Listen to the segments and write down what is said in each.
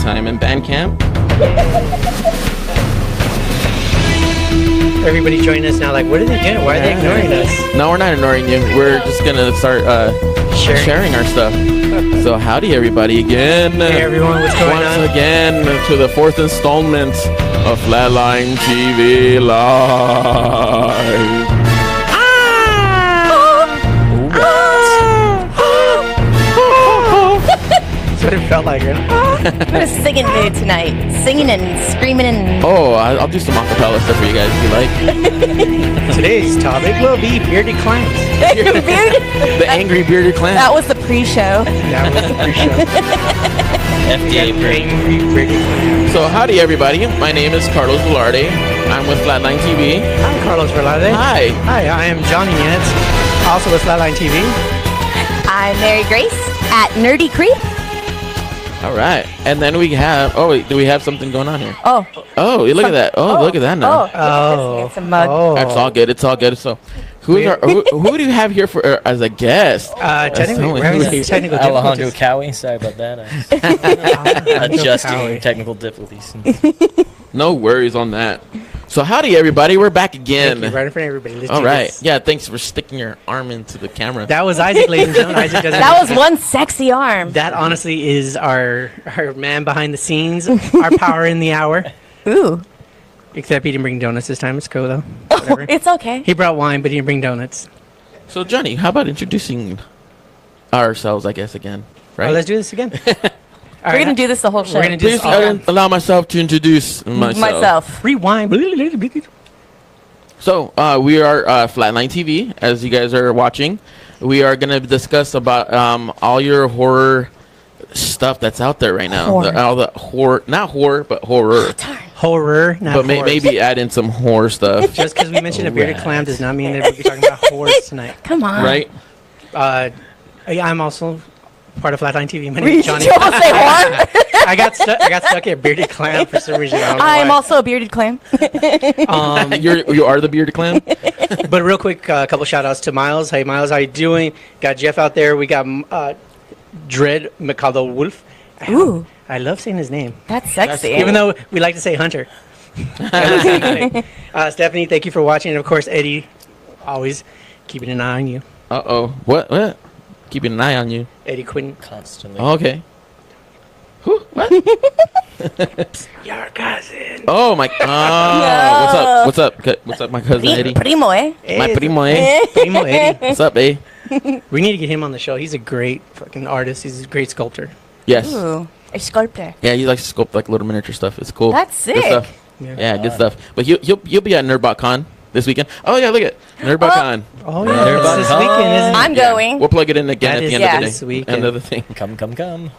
time in Bandcamp. Everybody joining us now, like, what are they doing? Why are they ignoring us? No, we're not ignoring you. We're just gonna start sharing our stuff. So howdy everybody again. Hey everyone, what's going on? Once again to the 4th installment of Flatline TV Live. That's what it felt like, right? I'm in a singing mood tonight. Singing and screaming and... Oh, I'll do some acapella stuff for you guys if you like. Today's topic will be bearded clams. The angry bearded clam. That was the pre-show. That was the pre-show. FDA Angry bearded clams. So howdy everybody. My name is Carlos Velarde. I'm with Flatline TV. I'm Carlos Velarde. Hi. Hi, I am Johnny Yance, also with Flatline TV. I'm Mary Grace at Nerdy Creep. All right. And then we have, oh wait, do we have something going on here? Oh. Oh, look at that. Oh, look at that now. Oh. It's a mug. That's all good. It's all good. So who do you have here for as a guest? Technically, we're having these technical Alejandro difficulties. Cowie, sorry about that. Adjusting technical difficulties. No worries on that. So howdy everybody, we're back again. Thank you, right in front of everybody. Let's All do right. this. Yeah, thanks for sticking your arm into the camera. That was Isaac, ladies and gentlemen. Isaac doesn't. That was one sexy arm. That honestly is our man behind the scenes, our power in the hour. Ooh. Except he didn't bring donuts this time. It's cool though. Oh, Whatever. it's okay. He brought wine, but he didn't bring donuts. So Johnny, how about introducing ourselves, I guess, again, right? Oh, let's do this again. All We're right, going to do this the whole show. We're gonna do Please this all. allow myself to introduce myself. Rewind. So we are Flatline TV, as you guys are watching. We are going to discuss about all your horror stuff that's out there right now. Horror. All the horror, not horror, but horror. Horror, not But horse. maybe add in some horror stuff, Just because we mentioned a bearded clam does not mean that we'll be talking about horse tonight. Come on. right? I'm also part of Flatline TV. My Did name is Johnny. you almost say horror? I got stuck at bearded clam for some reason. I don't know I'm why. also a bearded clam. You are the bearded clam. But real quick, a couple shout outs to Miles. Hey Miles, how you doing? Got Jeff out there. We got Dread McCullough Wolf. Ooh. I love saying his name, That's sexy. even though we like to say Hunter. Stephanie, thank you for watching, and of course Eddie, always keeping an eye on you. What? Keeping an eye on you. Eddie Quinn, Constantly. Oh, okay. Who? What? your cousin. Oh my. No. What's up? What's up, my cousin Eddie? Primo, eh? My primo, eh? Primo Eddie. What's up, eh? We need to get him on the show. He's a great fucking artist. He's a great sculptor. Yes. Ooh. A sculptor. Yeah, he likes to sculpt like little miniature stuff. It's cool. That's Good sick. stuff. Yeah, good stuff. But you'll be at NerdBotCon this weekend. Oh yeah, look at NerdBotCon. Oh yeah, it's this weekend, isn't it? I'm going. We'll plug it in again That at is the end of the this day. weekend. End of the thing. Come.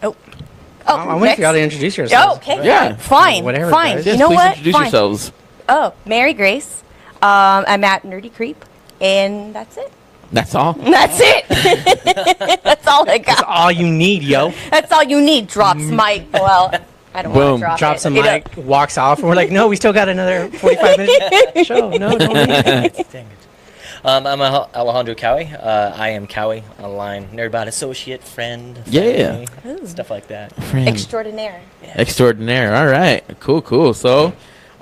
Oh, I wait for y'all to introduce yourselves. Oh, okay. Yeah. Fine. Whatever, Fine. guys. You Yes, know please what? introduce Fine. yourselves. Oh, Mary Grace. I'm at Nerdy Creep, and that's it. That's all. That's it. That's all I That's got. all you need, yo. That's all you need. Drops mic. Well, I don't want Boom. to drop Drops it. the You know- mic, walks off, and we're like, no, we still got another 45 minutes show. No, don't leave. Dang it. I'm Alejandro Cowie. I am Cowie online, Nerdbot associate, friend, Yeah. family, stuff like that. Friend. Extraordinaire. Extraordinaire. All right. Cool. So,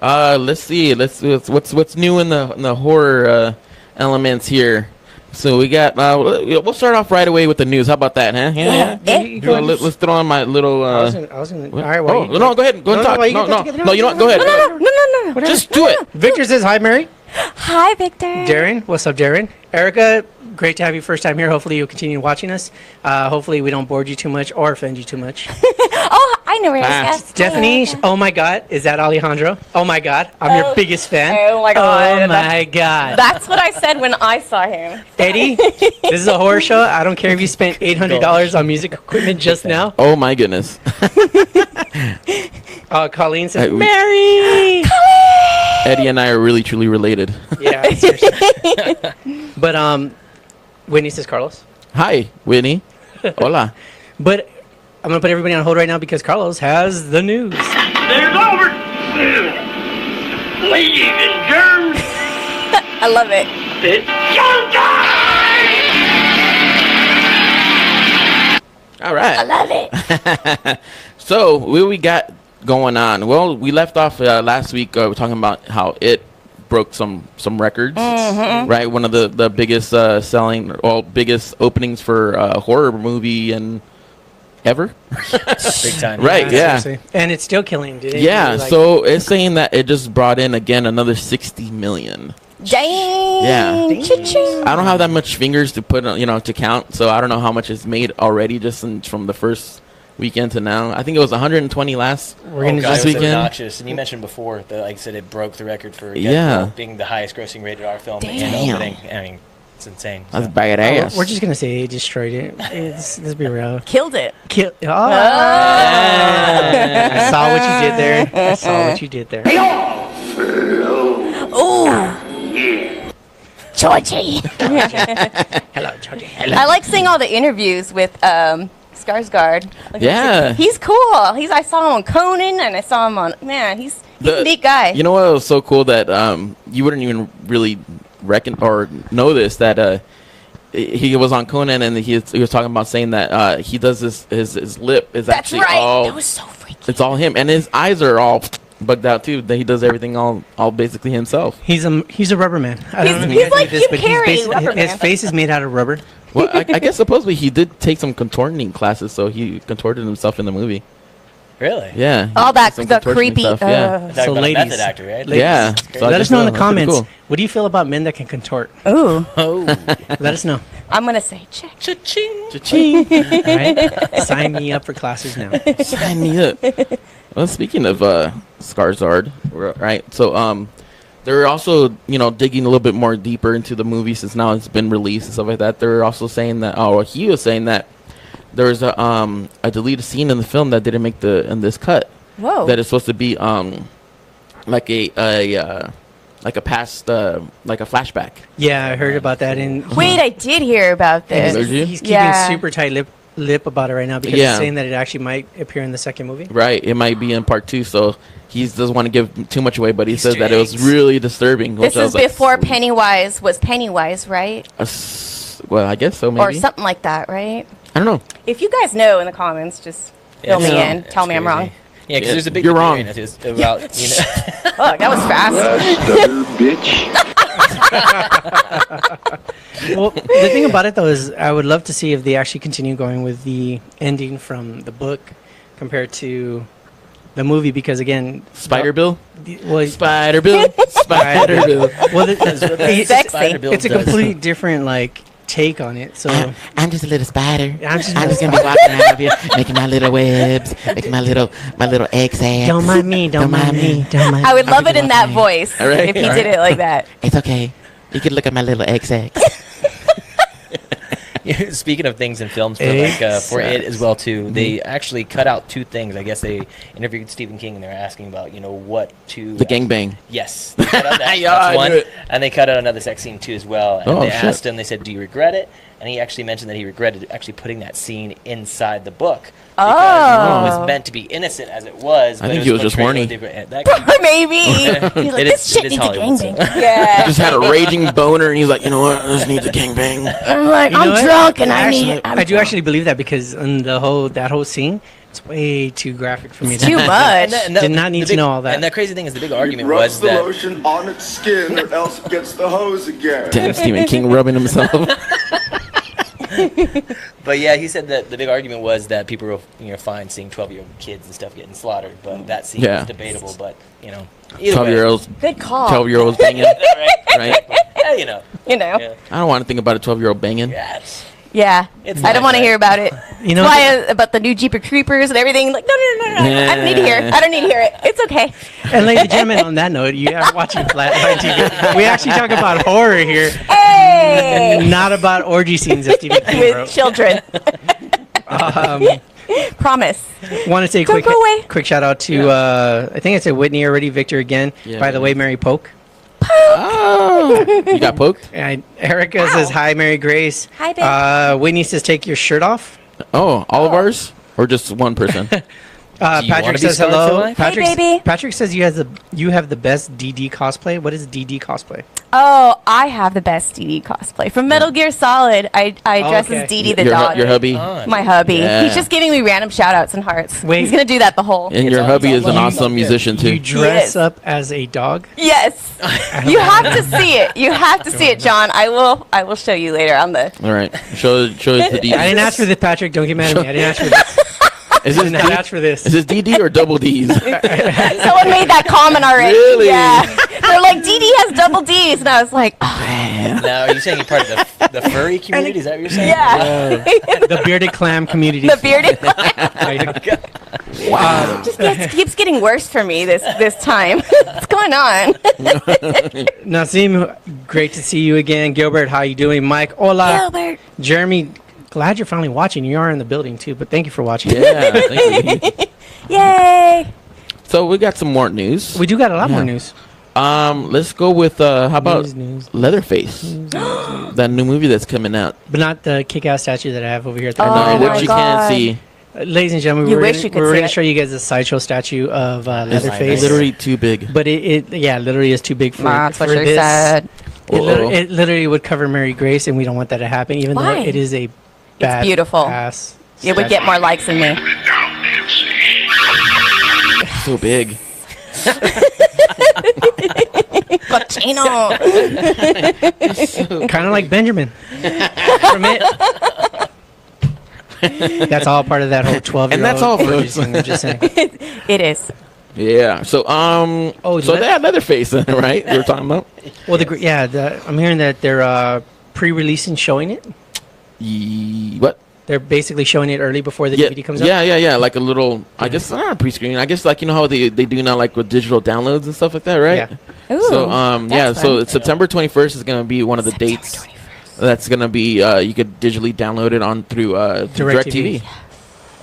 let's see. What's new in the horror elements here. So we got. We'll start off right away with the news. How about that, huh? Yeah. Eh? Let's throw on my little. I was gonna, all right, Oh no! Go ahead. Go and talk. why you No, get together? you know what? Go ahead. No. Just do it. Victor says hi, Mary. Hi, Victor. Darren, what's up, Darren? Erica, great to have you first time here. Hopefully you'll continue watching us. Hopefully we don't bore you too much or offend you too much. Oh, I know where Ah. it's at. Stephanie, oh my God, is that Alejandro? Oh my God, I'm your biggest fan. Oh my God. Oh my God. That's what I said when I saw him. Eddie, this is a horror show. I don't care if you spent $800 on music equipment just now. Oh my goodness. Colleen says, we- Mary! Eddie and I are really truly related. Yeah, seriously. But Whitney says Carlos. Hi, Whitney. Hola. But I'm going to put everybody on hold right now because Carlos has the news. There's over. Ladies and germs, I love it. it's showtime! All right. I love it. So what we got going on? Well, we left off last week. We're talking about how it broke some records, right? One of the biggest selling or biggest openings for a horror movie and ever. Big time. Right, yeah. Seriously. And it's still killing, dude. Yeah, Like, so it's saying that it just brought in again another 60 million. Dang. Yeah. Cha-ching. I don't have that much fingers to put, to count, so I don't know how much it's made already just from the first weekend to now. I think it was 120 last we're gonna this It was weekend. obnoxious. And you mentioned before that, like I said, it broke the record for being the highest grossing rated R film in Damn. opening. I mean, it's insane. That's So. badass. we're just gonna say it destroyed it. Let's be real. Killed it. I saw what you did there. I saw what you did there. Oh. Georgie. Hello, Georgie. I like seeing all the interviews with Skarsgård. Like, Yeah. he's cool. I saw him on Conan, and I saw him on he's a neat guy. You know what was so cool that you wouldn't even really reckon or know this, that he was on Conan and he was talking about saying that he does his lip is That's actually right. all That was so freaky. it's all him, and his eyes are all bugged out too. That he does everything all basically himself. He's a rubber man. I don't know if He's you guys like knew Jim but Carrey, rubber his man. face is made out of rubber. Well, I guess supposedly he did take some contorting classes, so he contorted himself in the movie. Really? Yeah. All that some the contortion creepy. stuff, yeah. You're talking So about ladies- a method actor, right? ladies- Yeah. Great. So I Let guess us know in the that's pretty comments. cool. What do you feel about men that can contort? Ooh, Oh. Let us know. I'm gonna say check. Cha-ching. Cha-ching. All right? Sign me up for classes now. Sign me up. Well, speaking of Skarsgård, right? So they're also digging a little bit more deeper into the movie since now it's been released and stuff like that. They're also saying that he was saying that there was a deleted scene in the film that didn't make in this cut. Whoa. That is supposed to be like a past like a flashback. Yeah, I heard about that. And Wait, I did hear about this. Did you? he's keeping Yeah. super tight lip about it right now because Yeah. he's saying that it actually might appear in the second movie. Right, it might be in part 2, so he doesn't want to give too much away, but he Easter said that it was eggs. really disturbing. This which I is was like, before sweet. Pennywise was Pennywise, right? Well, I guess so, maybe. Or something like that, right? I don't know. If you guys know in the comments, just fill me Yeah, in. it's Tell me I'm crazy. wrong. Yeah, because Yeah, there's a big you're theory wrong. in it is about Oh, that was fast. Well, the thing about it though is, I would love to see if they actually continue going with the ending from the book compared to the movie, because again, Spider Bill? well, Spider Bill? Spider Bill. well, it's, Sexy. Spider Bill it's a does. completely different take on it. So I'm just a little spider. I'm just gonna be walking around up here, making my little webs, making my little egg sacs. don't mind me, don't mind me, don't mind. I would I'll love be it in that walking. voice All right, if he all did it like that. It's okay. You can look at my little egg sacs. Speaking of things in films, for for it as well too, they actually cut out two things. I guess they interviewed Stephen King and they were asking about what to The gangbang. Yes, they cut out that, Yeah, that's I one, knew it. and they cut out another sex scene too as well. And Oh, they shit. asked him, they said, "Do you regret it?" And he actually mentioned that he regretted actually putting that scene inside the book because it Oh. was meant to be innocent as it was. I but think it he was just portrayed horny. a different- that- Maybe. He's like, It this is- shit it is needs a Hollywood, so. gangbang. Yeah. Just had a raging boner, and he's like, you know what? This needs a gangbang. I'm like, You know I'm what? drunk and I do actually believe that, because in that whole scene, it's way too graphic for me. It's too much. And that- Did not need the to big- know all that. And the crazy thing is, the big argument Rubs was the that lotion on its skin, or else it gets the hose again. Damn, Stephen King rubbing himself. But yeah, he said that the big argument was that people were fine seeing 12-year-old kids and stuff getting slaughtered, but that scene Yeah. was debatable. But either 12-year-olds. Good call. 12-year-olds banging. right? Right? Yeah, You know. Yeah. I don't want to think about a 12-year-old banging. Yes. Yeah. It's I don't nice, want to right? hear about it. You know, That's why about the new Jeepers Creepers and everything. Like, no. I don't need to hear it. I don't need to hear it. It's okay. and ladies and gentlemen, on that note, you are watching Flatline TV. We actually talk about horror here, Hey. not about orgy scenes that Stephen King With wrote. children. Promise. Want to say a Don't quick go away. quick shout out to I think I said Whitney already, Victor again. Yeah, By the yeah. way, Mary Poke. Oh, you got poked? And Erica says hi, Mary Grace. Hi, babe. Whitney says take your shirt off. Oh, all of ours? Or just one person? Do you wanna Patrick be says scarred for hello. life? Hey, baby. Patrick says you have the best DD cosplay. What is DD cosplay? Oh, I have the best DD cosplay from Metal Gear Solid. I dress okay. as DD the your, dog. your hubby. My hubby. Yeah. He's just giving me random shout outs and hearts. Wait. He's gonna do that the whole. And your It's hubby is an all- awesome musician too. You dress Yes. up as a dog. Yes. You have to see it. You have to see it, John. I will show you later on the. All right, show us the DD. I didn't ask for this, Patrick. Don't get mad at me. I didn't ask for this. Is I this did not ask for this. Is this DD or double D's? Someone made that comment already. Really? Yeah. They're like, DD has double D's. And I was like, oh, Now, are you saying you're part of the furry community? Is that what you're saying? yeah. The bearded clam community. The bearded Wow. just keeps getting worse for me this time. What's going on? Nazim, great to see you again. Gilbert, how you doing? Mike, hola. Gilbert. Jeremy, glad you're finally watching. You are in the building too, but thank you for watching. Yeah, thank you. Yay. So we got some more news. We do got a lot more news. Let's go with how about News. Leatherface, that new movie that's coming out. But not the kick-ass statue that I have over here at the Oh, end. my which you God. can't see. Ladies and gentlemen, You we're wish gonna, you could we're see going to it. show you guys a sideshow statue of It's Leatherface. literally too big. But it literally is too big for, That's what for she this. said. Uh-oh. It literally would cover Mary Grace, and we don't want that to happen, even Why? though it is a bad beautiful. ass. It would get more likes than me. So big. Cochino. Kind of like Benjamin from it. That's all part of that whole 12-year-old. And that's all, folks. I'm just saying. It is. Yeah. So so they had Leatherface, right? We were talking about. Well, I'm hearing that they're pre-releasing showing it. What? They're basically showing it early before the Yeah, DVD comes out. yeah. Like a little, I guess not pre-screening. I guess like you know how they do now, like with digital downloads and stuff like that, right? Yeah. Ooh, So yeah. that's So fun. it's September 21st is gonna be one of the dates. That's gonna be you could digitally download it on through DirecTV.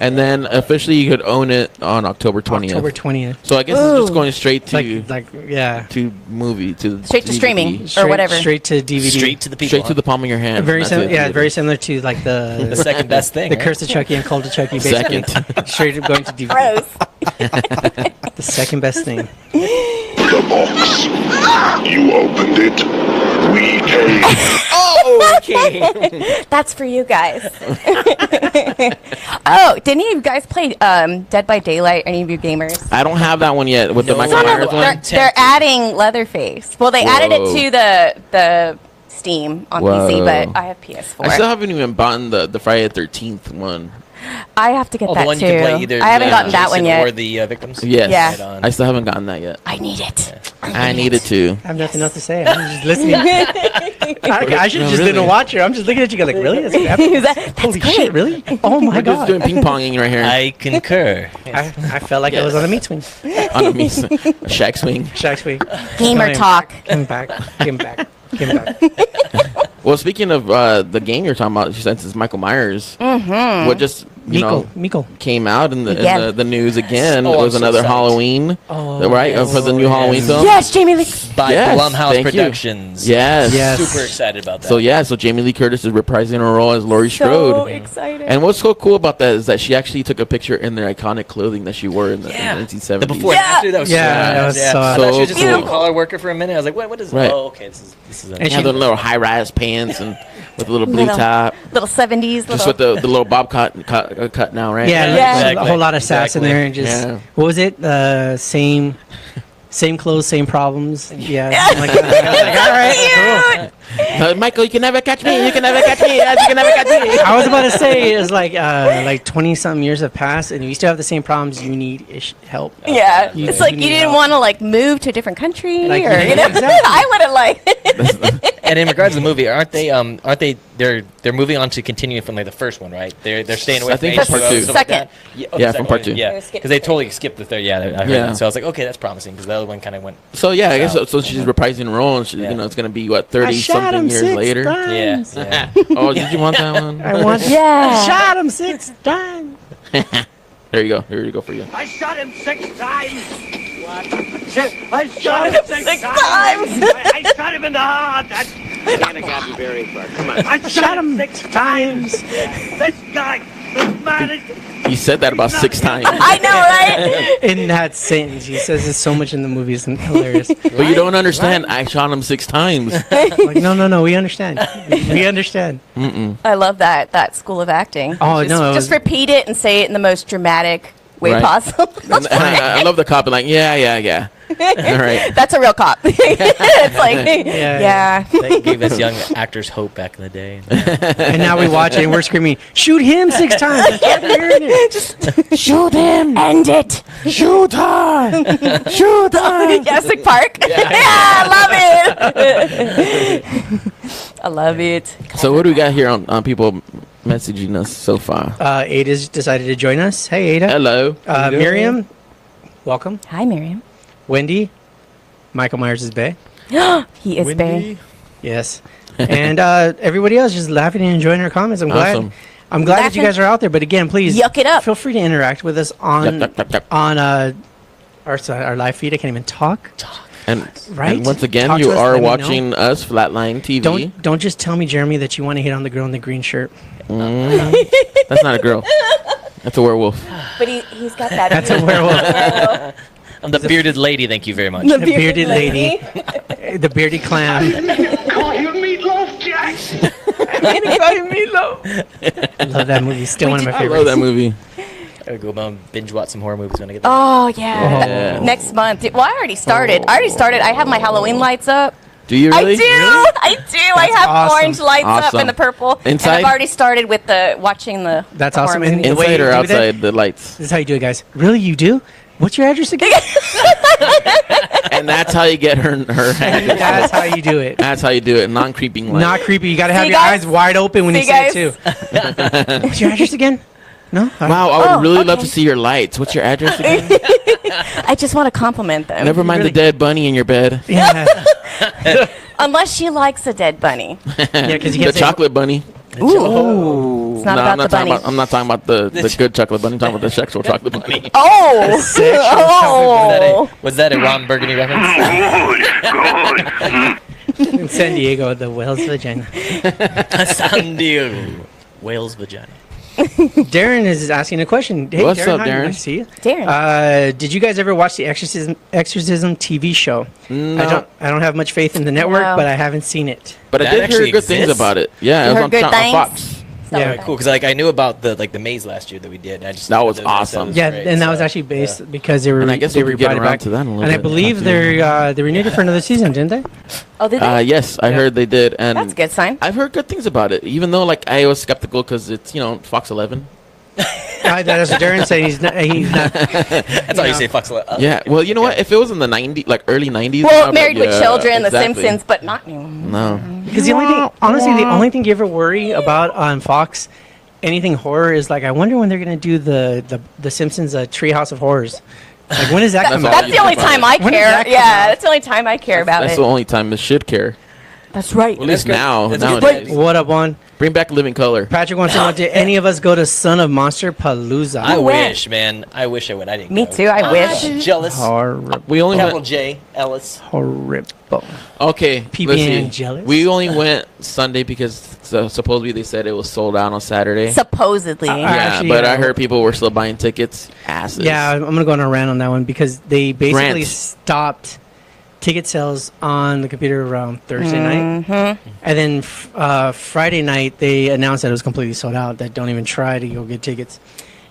And then officially you could own it on October 20th. October 20th. So I guess it's just Ooh. going straight to Yeah. to movie to Straight to DVD. streaming. Straight, whatever. Straight to DVD. Straight to the people. Straight to the palm of your hand. Very That's similar. it. Yeah, very similar to like The the second best thing. the right? Curse of Chucky and Cult of Chucky. Basically, Second. straight up going to DVD. Gross. The second best thing. The box. You opened it. We paid. That's for you guys. Oh, did any of you guys play Dead by Daylight? Any of you gamers? I don't have that one yet with the No. Michael No, Myers no, one. They're adding Leatherface. Well, they added it Whoa. to the Steam on PC, Whoa. but I have PS4. I still haven't even bought the Friday the 13th one. I have to get Oh, that the one too. you can play either. I haven't gotten that Jason one yet. Or the victims. Yes. Yeah. Right on. I still haven't gotten that yet. I need it. I needed to. I have nothing else to say. I'm just listening. I should No, just really. didn't watch her. I'm just looking at you, like, really? That's what happened? That's Holy great. shit! Really? Oh my We're just doing god! ping ponging right here I concur. I felt like I was on a meat swing. on a shack swing. Shack swing. Gamer talk. Came back. Came back. Came back. Well, speaking of the game you're talking about, since it's Michael Myers, what just Miko. came out in the Yeah. in the news again Oh, I'm was so another psyched. Halloween, Oh, right? For the new yes. Halloween film. Yes, Jamie Lee. By Yes, Blumhouse thank you. Productions. Yes. Yes. Super excited about that. So Jamie Lee Curtis is reprising her role as Laurie So Strode. excited. And what's so cool about that is that she actually took a picture in their iconic clothing that she wore in the, Yeah. in the 1970s. The before Yeah. and after, that was Yeah, so nice. that was yeah. so- I thought she was just a so blue cool. collar worker for a minute. I was like, what is Right. Oh, okay. This is And Yeah, she- the little high-rise pants and with a little blue Little- top, little 70s. just Little, with the little bob cut now, right? Yeah, Yeah. a Exactly. whole lot of sass in Exactly. there, and just Yeah. what was it? Same clothes, same problems. Yeah, something like that. I was like, all right, cool. Michael, you can never catch me. You can never catch me. Yes, you can never catch me. I was about to say it was like 20-something years have passed, and you still have the same problems. You need help. yeah. You- It's like you you need didn't help. want to like move to a different country Like, or you know. exactly. I would have like. And in regards to the movie, aren't they? They're moving on to continue from like the first one, right? They're staying away. I from think HBO from part two. and stuff like that. Yeah, from part two. Yeah, They skipped because they the totally skipped the third. Yeah, I heard Yeah. that. So I was like, okay, that's promising because the other one kind of went. So yeah, I guess South. so. She's reprising her role, and she, Yeah. it's gonna be what I shot 30-something him years 6 later. times. Yeah. Oh, did you want that one? I want. I Yeah. shot him 6 times. There you go. Here you go for you. I shot him 6 times. What? I shot him six Six times. times. I shot him in the heart. I can't have gotten very far. Come on. I Shot him 6 times. This guy, this man, He said that about 6 times. I know, right? In that sentence, he says it so much in the movies and hilarious. But you don't understand. I shot him 6 times. Like, no, we understand. We understand. I love that school of acting. Oh, just, no, it just was- repeat it and say it in the most dramatic way Right. possible. And I love the cop. Like, yeah. All right. That's a real cop. It's like, yeah. That gave us young actors hope back in the day. And now we watch it and we're screaming, shoot him 6 times. I can't hear it. Shoot him. End it. Shoot her. Shoot her. Jurassic Park. Yeah, I love it. I love it. So what do we got here on people messaging us so far? Ada's decided to join us. Hey, Ada. Hello. Miriam, welcome. Hi, Miriam. Wendy, Michael Myers is Bay. He is Bay. Yes. And everybody else just laughing and enjoying our comments. I'm glad. Awesome. I'm glad that you Laughing. guys are out there. But again, please Yuck it up. feel free to interact with us on Yuck. our live feed. I can't even talk. And, Right? and once again, Talk to you us, are let me know. watching us, Flatline TV. Don't just tell me, Jeremy, that you want to hit on the girl in the green shirt. That's not a girl. That's a werewolf. But he's got that. That's a werewolf. I'm the bearded lady. Thank you very much. The bearded lady, the bearded clam. Call you meatloaf, Jack. I love that movie. Still one of my I favorites. love that movie. I would go home and binge watch some horror movies when I get there. Oh, yeah. Yeah. Next month. Well, I already started. I have my Halloween lights up. Do you really? I do. I do. I have awesome. orange lights up Awesome. and the purple. Inside? And I've already started with watching the. That's the awesome. horror And movies. the way Inside you or do outside the lights? This is how you do it, guys. Really, you do? What's your address again? And that's how you get her hand. That's how you do it. That's how you do it. Non-creeping light. Not creepy. You got to have See, your guys? eyes wide open when you See, say it too. What's your address again? No. Wow, I would Oh, really love okay. to see your lights. What's your address again? I just want to compliment them. Never mind really- the dead bunny in your bed. Yeah. Unless she likes a dead bunny. Yeah, because you The can't say. chocolate bunny. Ooh. It's not No, about I'm the not talking bunny. about. I'm not talking about the good chocolate bunny. I'm talking about the sexual chocolate bunny. Oh! Sexual Was that a Ron Burgundy reference? In San Diego, the whale's vagina. San Diego. Whale's vagina. Darren is asking a question. Hey, What's Darren, up, hi, Darren? Nice to see you. Darren. Did you guys ever watch the Exorcism TV show? No. I don't have much faith in the network, No. but I haven't seen it. But I That did actually hear good things exists? about it. Yeah, You it was heard on, good on things? Fox. Yeah. Cool, because I knew about the maze last year that we did. And I just That was that awesome. was Yeah, great, and that was so, actually based yeah. because they were. And I guess they we could get brought it around back. to that in a little And I bit. believe they renewed it for another season, didn't they? Oh, did they? Yes, I heard they did, and That's a good sign. I've heard good things about it. Even though, like, I was skeptical because it's Fox 11. That's what Darren said. He's not. That's how you say fucks. Yeah. Well, you know what? If it was in the '90s, like early '90s. Well, I'd be Married like, with yeah, Children, exactly. The Simpsons, but not anymore. No. Because the only thing, honestly, the only thing you ever worry about on Fox, anything horror, is like I wonder when they're gonna do the Simpsons Treehouse of Horrors. Like when does that come all out? That's the only think about time it. I When does care. that come Yeah, out? that's the only time I care about That's it. the only time this should care. That's right. Well, at least good. now. That's Nowadays. good. What up, one? Bring back Living Color. Patrick wants to know: did any of us go to Son of Monster Palooza? I went. wish, man. I wish I would. I didn't. Me go. too, I wish. Jealous. Horrible. We only Capital went. J. Ellis. Horrible. Okay. PBN let's see. jealous? We only went Sunday because supposedly they said it was sold out on Saturday. Supposedly. I Yeah, actually, but I heard people were still buying tickets. Asses. Yeah, I'm gonna go on a rant on that one because they basically Rant. stopped ticket sales on the computer around Thursday night, and then Friday night they announced that it was completely sold out. That don't even try to go get tickets.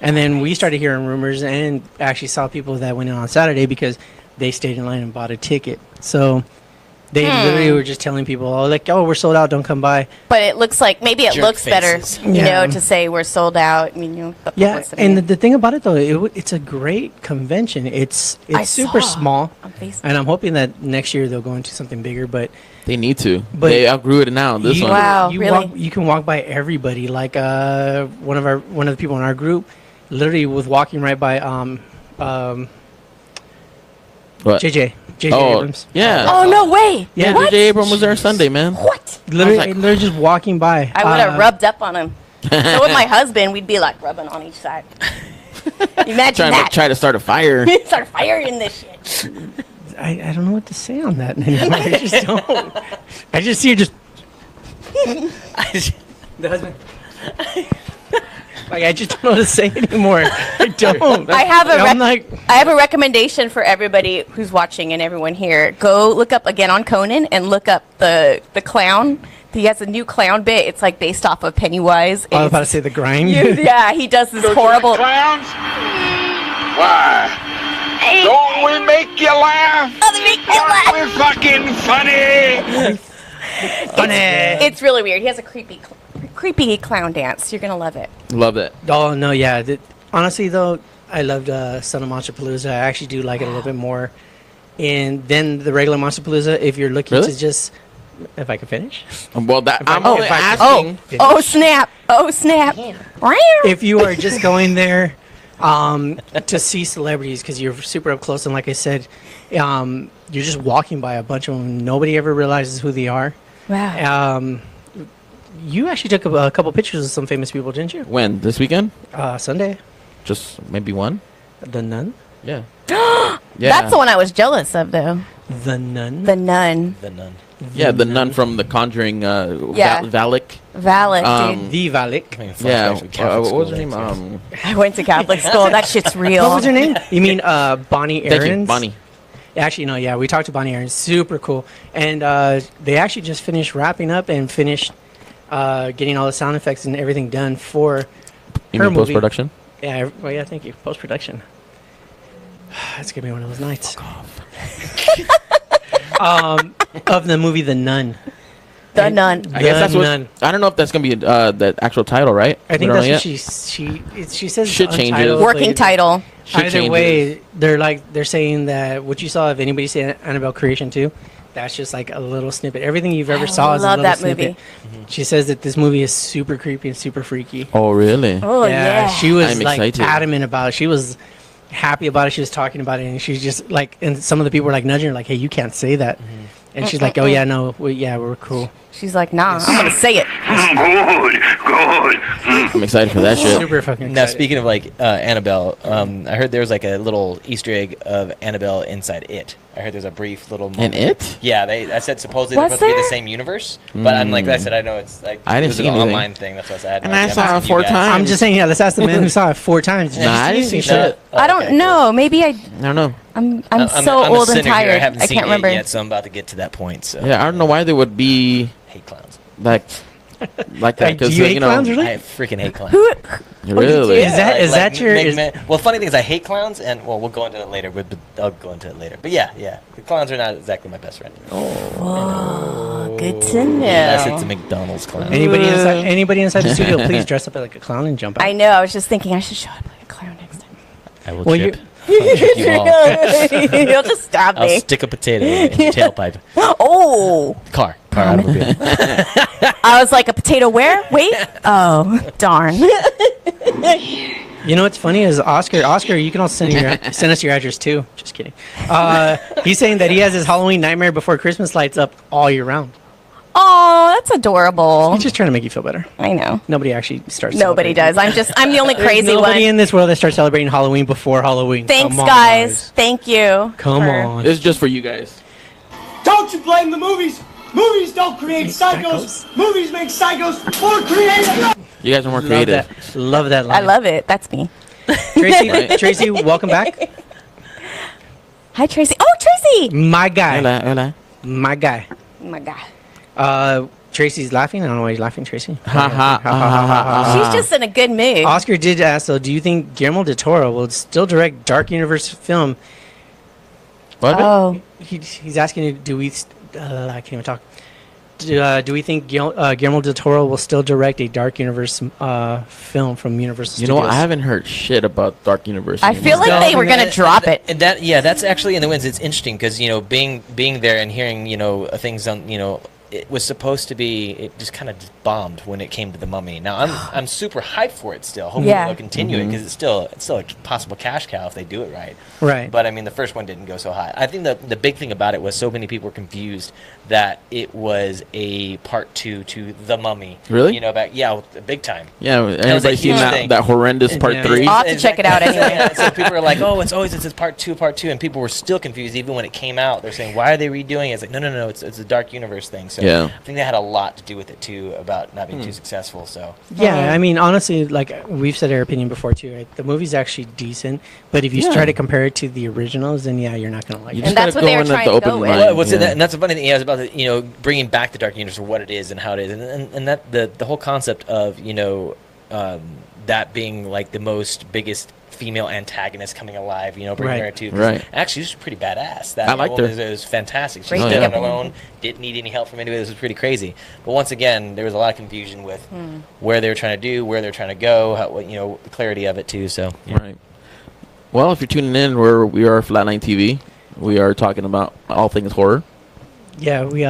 And then we started hearing rumors and actually saw people that went in on Saturday because they stayed in line and bought a ticket. So they literally were just telling people, oh, we're sold out, don't come by. But it looks like maybe it Jerk looks faces. better, Yeah. to say we're sold out. I mean, the Yeah, publicity. and the thing about it though, it's a great convention. It's I super saw small, on Facebook. and I'm hoping that next year they'll go into something bigger. But They need to. But they outgrew it now. This you, one. Wow, you really? you can walk by everybody. Like one of the people in our group, literally was walking right by What? JJ Oh, Abrams. yeah. Oh, no way. Yeah. Yeah, What? J.J. Abrams was there Sunday, man. What? Literally, like- just walking by. I would have rubbed up on him. So with my husband, we'd be like rubbing on each side. Imagine that. Try to start a fire. Start firing this shit. I don't know what to say on that anymore. I just don't. I just see her just. The husband. Like, I just don't know what to say anymore. I don't. I have a I'm like, I have a recommendation for everybody who's watching and everyone here. Go look up again on Conan and look up the clown. He has a new clown bit. It's like based off of Pennywise. I was about to say the grind. Yeah, he does this horrible. Clowns? Why? Don't we make you laugh? Oh, they make me laugh. We're fucking funny. It's really weird. He has a creepy clown dance. You're gonna love it. Love it. Oh no, yeah. Honestly, though, I loved Son of Monsterpalooza. I actually do like it a little bit more, and then the regular Monsterpalooza. If you're looking Really? to just, if I can finish, Well, that I'm I- only if I- asking. Oh snap! Oh snap! if you are just going there to see celebrities because you're super up close, and like I said, you're just walking by a bunch of them. Nobody ever realizes who they are. Wow. You actually took a couple pictures of some famous people, didn't you? When this weekend? Sunday, Just maybe one. the Nun. Yeah. That's the one I was jealous of, though. The Nun. The nun. The nun. Yeah, the nun from The Conjuring. Yeah. Valak. Valak, dude. The Valak. I mean, Yeah. flashbacks with Catholic What was her school name? names, I went to Catholic school. That shit's real. What was her name? You mean Bonnie Thank you, Aarons? Bonnie. Actually, no, yeah, we talked to Bonnie Aarons. Super cool. And they actually just finished wrapping up and finished getting all the sound effects and everything done for You her mean movie. post-production? Yeah, well, yeah, thank you. Post-production. It's going to be one of those nights. Of the movie The Nun. The nun. I guess that's what. Nun. I don't know if that's gonna be the actual title, right? I think We don't that's know what yet. she says. Shit it's changes. untitled, Working but title. Shit Either changes. way, they're saying that what you saw, if anybody seen Annabelle Creation 2, that's just like a little snippet. Everything you've ever saw is a love little that snippet. movie. She says that this movie is super creepy and super freaky. Oh, really? Oh yeah. She was I'm like excited. adamant about it. She was happy about it. She was talking about it, and she's just like, and some of the people were like nudging her, like, "Hey, you can't say that." And she's like, "Oh yeah, no, we're cool." She's like, nah, I'm gonna say it. I'm excited for that shit. Super fucking Now, excited. speaking of like Annabelle, I heard there was like a little Easter egg of Annabelle inside It. I heard there's a brief little moment. And it? Yeah, I said supposedly they're Was supposed to be there? the same universe, but I'm like I said, I know it's like I didn't it was see an anything. online thing. That's what I said. And I saw it 4 times. I'm just saying, yeah, let's ask the man who saw it 4 times. Did Nah, you I see didn't it? see You shit. should- I don't know. Maybe I don't know. I'm I'm so I'm a old and sinner here. tired. I haven't I seen can't it remember. yet, so I'm about to get to that point. So Yeah, I don't know why they would be hate clowns. like that Like, because do you hate clowns, really? I freaking hate clowns. Who? really. Is that- is that your- Well, funny thing is, I hate clowns, and well, we'll go into it later. But I'll go into it later. But yeah, the clowns are not exactly my best friend. Oh, good to Unless know. it's a McDonald's clown. Anybody inside the studio, please dress up like a clown and jump out. I know. I was just thinking I should show up like a clown next time. I will Well, trip. I'll trip you all. You'll just stab I'll me. stick a potato in your tailpipe. Oh, Car automobile. I was like, a potato where? Wait. Oh, darn. You know what's funny is Oscar, you can also send us your address too. Just kidding. He's saying that he has his Halloween Nightmare Before Christmas lights up all year round. Oh, that's adorable. He's just trying to make you feel better. I know. Nobody actually starts. Nobody celebrating. does. I'm the only There's crazy nobody one. in this world that starts celebrating Halloween before Halloween. Thanks, Come on, guys. Thank you. Come for- on. It's just for you guys. Don't you blame the movies. Movies don't create psychos. Movies make psychos more creative. You guys are more Love creative. that. Love that line. I love it. That's me. Tracy. Tracy, welcome back. Hi, Tracy. Oh, Tracy. My guy. Hola, hola. My guy. Oh my God. Tracy's laughing. I don't know why you're laughing, Tracy. Ha ha ha. She's just in a good mood. Oscar did ask though, do you think Guillermo del Toro will still direct Dark Universe film? What? Oh, He's asking you, do we? I can't even talk. Do we think Guillermo del Toro will still direct a Dark Universe film from Universal You Studios? know what? I haven't heard shit about Dark Universe. I feel anymore. like they were gonna drop it. And that's actually in the winds. It's interesting because being there and hearing things on it was supposed to be. It just kind of bombed when it came to the Mummy. Now I'm super hyped for it still. Hopefully Yeah. they'll continue it because it's still a possible cash cow if they do it right. Right. But I mean the first one didn't go so high. I think the big thing about it was so many people were confused that it was a part 2 to the Mummy. Really? Big time. Yeah, was a everybody seen huge that, thing. that horrendous part Yeah. 3. I'll have to check it out anyway. Yeah, so people are like, oh, it's this part 2, and people were still confused even when it came out. They're saying, why are they redoing it? It's like, no, it's a Dark Universe thing. So Yeah. I think that had a lot to do with it too, about not being too successful. So Yeah, I mean, honestly, like we've said our opinion before too, right? The movie's actually decent, but if you try to compare it to the originals, then yeah, you're not gonna like You it. just And that's gotta what they go were in at trying the to open go with. mind. well, what's yeah. and that's the funny thing. Yeah, it was about the, bringing back the Dark Universe for what it is and how it is, and that the whole concept of that being like the most biggest female antagonist coming alive, bringing Right. her to Right. Actually, she's pretty badass. That I liked woman her. It was fantastic. She Great stood makeup. on her own, didn't need any help from anybody. This was pretty crazy. But once again, there was a lot of confusion with where they were trying to do, where they're trying to go, the clarity of it too. So yeah. Right. Well, if you're tuning in, we are Flatline TV. We are talking about all things horror. Yeah, we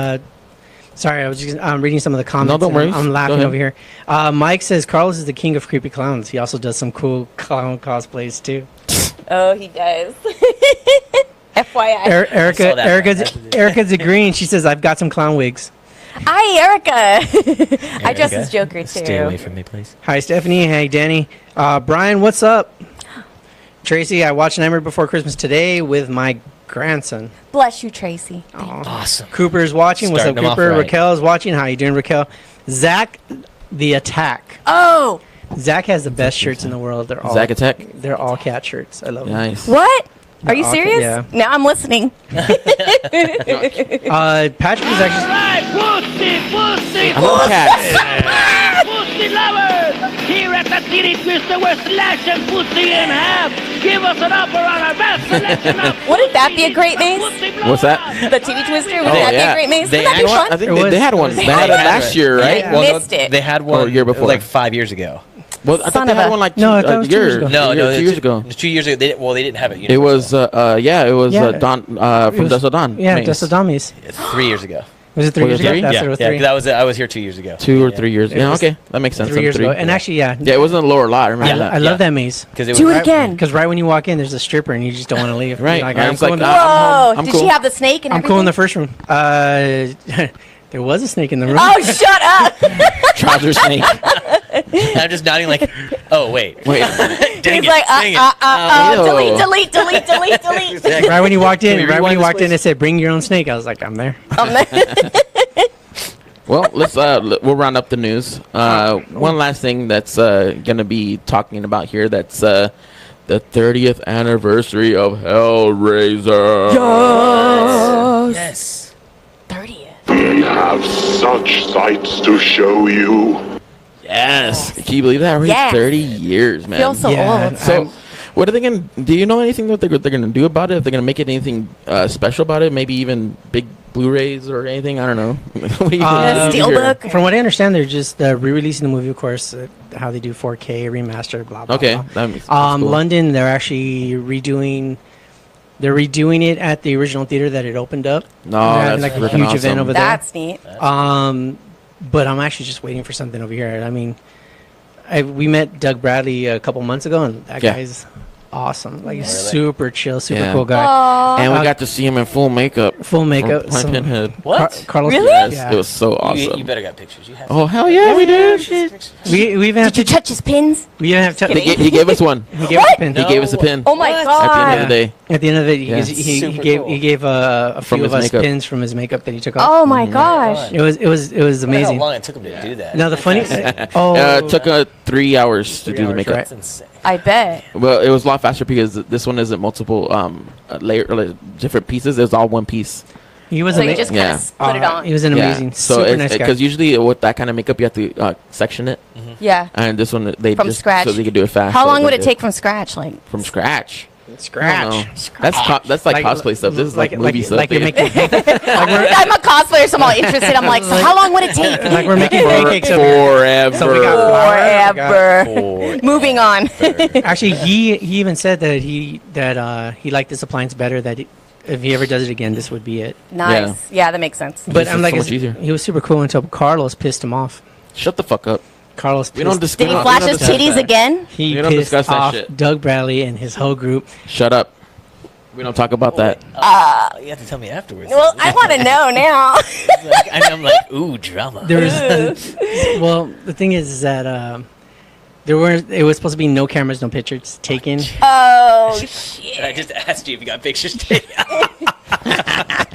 sorry, I was just reading some of the comments. don't and worry. I'm Go laughing ahead. over here. Mike says Carlos is the king of creepy clowns. He also does some cool clown cosplays too. Oh, he does. FYI. Erica, saw that. Erica's agreeing. She says I've got some clown wigs. Hi, Erica. I dress Erica, as Joker too. Stay away from me, please. Hi, Stephanie. Hey, Danny. Brian, what's up? Tracy, I watched Nightmare Before Christmas today with my grandson. Bless you, Tracy. Awesome. Cooper's watching. What's up, Starting them off Cooper? right. Raquel's watching. How you doing, Raquel? Zach, the Attack. Oh, Zach has the best shirts in the world. They're all Zack Attack. They're all cat shirts. I love them. Nice. what? Are you No, serious? yeah. Now I'm listening. Patrick is actually. I love cats. Pussy lovers! Here at the Titty Twister, we're slashing pussy in half! Give us an upper on our best selection of Wouldn't that be a great maze? What's that? The TV Twister? Would Oh, that be yeah. a great maze? They Would that be You know what? fun? I think It they was- had one. it They was- had it had last it. year, right? Yeah. Missed it. They had one year before. like 5 years ago. Well, I Son thought they of had a- one like No, I thought it was 2 years ago. No, 2 years ago. 2 years ago. They didn't have it. It was it was Yeah. Dawn from was- Dust of Dawn. Yeah, Maze. just the dummies. 3 years ago. Was it 3 Was years it ago? three? That's yeah, what it was yeah. 3. 'Cause I was here 2 years ago. 2 or Yeah. 3 years. It Yeah, was okay, that makes sense. 3 years Three. ago. And actually, yeah. Yeah, it was in the lower lot. I remember I that. love that maze. Because it Do was it again. Because right when you walk in, there's a stripper and you just don't want to leave. Right. You're like, And I'm it's like, cool, I'm Whoa! home. I'm Did cool. she have the snake and I'm cool in the everything? first room. There was a snake in the room. Oh, shut up! Trouser snake. I'm just nodding like, oh wait. Wait, Dang He's it, like, dang it. Ew. delete, delete. Exactly. Right when you walked in, Can we right when rewind you this, walked in, please? it said, "Bring your own snake." I was like, "I'm there." well, let's we'll round up the news. One last thing that's gonna be talking about here. That's the 30th anniversary of Hellraiser. Yes. 30th. We have such sights to show you. Yes. Can you believe that? Already Yes. 30 years, man. Feel so Yeah. old. So, what are they gonna? Do you know anything that they're gonna do about it? If they're gonna make it anything special about it? Maybe even big Blu-rays or anything? I don't know. What do you Steelbook. From what I understand, they're just re-releasing the movie, of course, how they do 4K remastered, blah blah. Okay, blah. that makes that's cool. London, they're actually redoing. They're redoing it at the original theater that it opened up. No, They're having, that's like a freaking huge awesome. event over there. That's neat. But I'm actually just waiting for something over here. I mean, we met Doug Bradley a couple months ago, and that Yeah. guy's awesome. Like, he's Really? super chill, super Yeah. cool guy. Aw. And we Uh, got to see him in full makeup. Full makeup. From some- Pinhead. What? Carlos. Really? Yes, Yeah. it was so awesome. You better got pictures. You have. Oh hell yeah, we did. We even have Did you to. touch his pins? We even have to. Kidding. He gave us one. He gave What? us a pin. He gave us a pin. Oh my What? At the end god. of the day. At the end of it, Yeah. he Super gave cool. he gave a From few of his us makeup. pins from his makeup that he took off. Oh my gosh. It was I wonder how amazing. long it took him to do that. Now the funny. It took 3 hours to 3 do the hours, makeup. right? That's insane. I bet. Well, it was a lot faster because this one isn't multiple different pieces. It was all one piece. He was So you amazing. just kind Yeah. of put it on. He was an amazing, So super nice guy. because usually with that kind of makeup you have to section it, Yeah. and this one they From just scratch. so they could do it fast. How so long they would it did take from scratch? Like, from scratch? I don't Scratch. know. That's like cosplay stuff. This is like movie stuff. Like you're making, I'm a cosplayer, so I'm all interested. I'm like, so how long would it take? like we're making pancakes over here. Forever. So we got flour, we got- Forever. Moving on. Actually, he even said that he liked this appliance better. That if he ever does it again, this would be it. Nice. Yeah, that makes sense. But This I'm is like, so much easier. he was super cool until Carlos pissed him off. Shut the fuck up. Carlos. We don't pissed- Did he discuss. flash we don't his discuss titties that. again? He We don't pissed discuss that off shit. Doug Bradley and his whole group. Shut up. We don't talk about that. You have to tell me afterwards. Well, I want to know now. I'm like, ooh, drama. There was, well, the thing is that there were. It was supposed to be no cameras, no pictures taken. Oh, shit. I just asked you if you got pictures taken.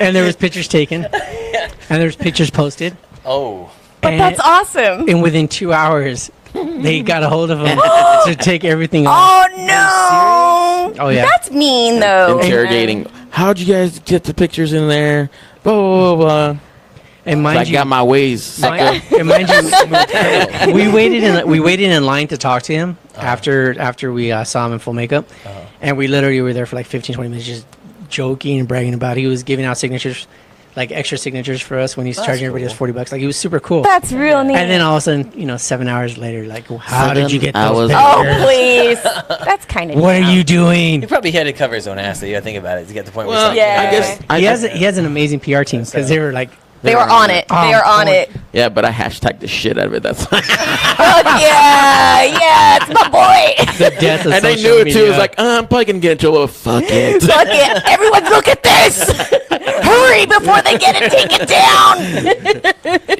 And there was pictures taken, and there's pictures posted. Oh. But And- that's awesome. And within 2 hours, they got a hold of him to take everything off. Oh no! Oh, yeah. That's mean though. Interrogating. How'd you guys get the pictures in there? Blah blah blah. blah. And I mind you, got my ways. and mind you, we waited in line to talk to him after we saw him in full makeup, and we literally were there for like 15, 20 minutes just joking and bragging about it. He was giving out signatures, like extra signatures for us when he's charging everybody else $40. Like, he was super cool. That's real neat. And then all of a sudden, 7 hours later, like, how did you get I those was- pictures? oh please, that's kind of. What are you doing? He probably had to cover his own ass. Though. You gotta think about it to get to the point where Well, it's like, Yeah. I guess He has an amazing PR team because they were like, They were on it. Oh, They are on boy. it. Yeah, but I hashtagged the shit out of it. That's why. Fuck yeah, it's my boy. the death of And they social knew it media. too. It was like, I'm probably gonna get in trouble. Fuck it. Fuck it. Everyone look at this. Hurry before they get it taken down.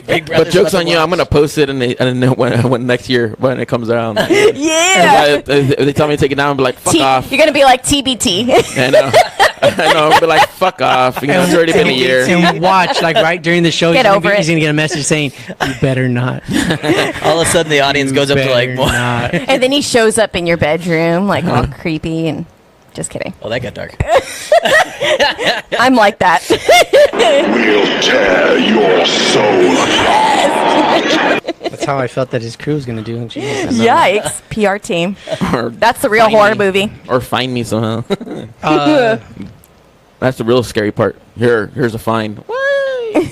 Big But Brother's jokes about on to you, I'm watch. gonna post it, and when next year when it comes around, Yeah. they tell me to take it down, and be like, fuck off. You're gonna be like TBT. I know. I know. I'll be like, fuck off. It's already been a year. And watch, like, right during the show, Get over he's it. gonna get a message saying, "You better not." All of a sudden, the audience goes up to like, Better more. not. And then he shows up in your bedroom, like all creepy and. Just kidding. Oh, that got dark. I'm like that. We'll tear your soul apart. That's how I felt that his crew was gonna do. Jesus. Yikes. PR team. Or That's the real find horror me. movie. Or find me somehow. Uh, That's the real scary part. Here's a fine. Why?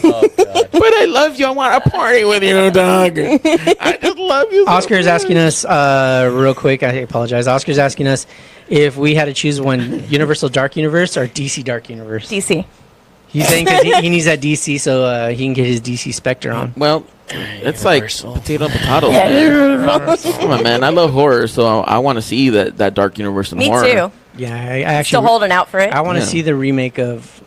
Oh god. But I love you. I want to party with you, dog. I just love you. so Oscar is much. asking us real quick. I apologize. Oscar's asking us if we had to choose one: Universal Dark Universe or DC Dark Universe. DC. He's saying because he needs that DC so he can get his DC Spectre on. Well, it's Universal. like potato potato. Come on, man. I love horror, so I want to see that dark universe in Me horror. too. Yeah, I Still actually holding out for it. I want to Yeah. see the remake of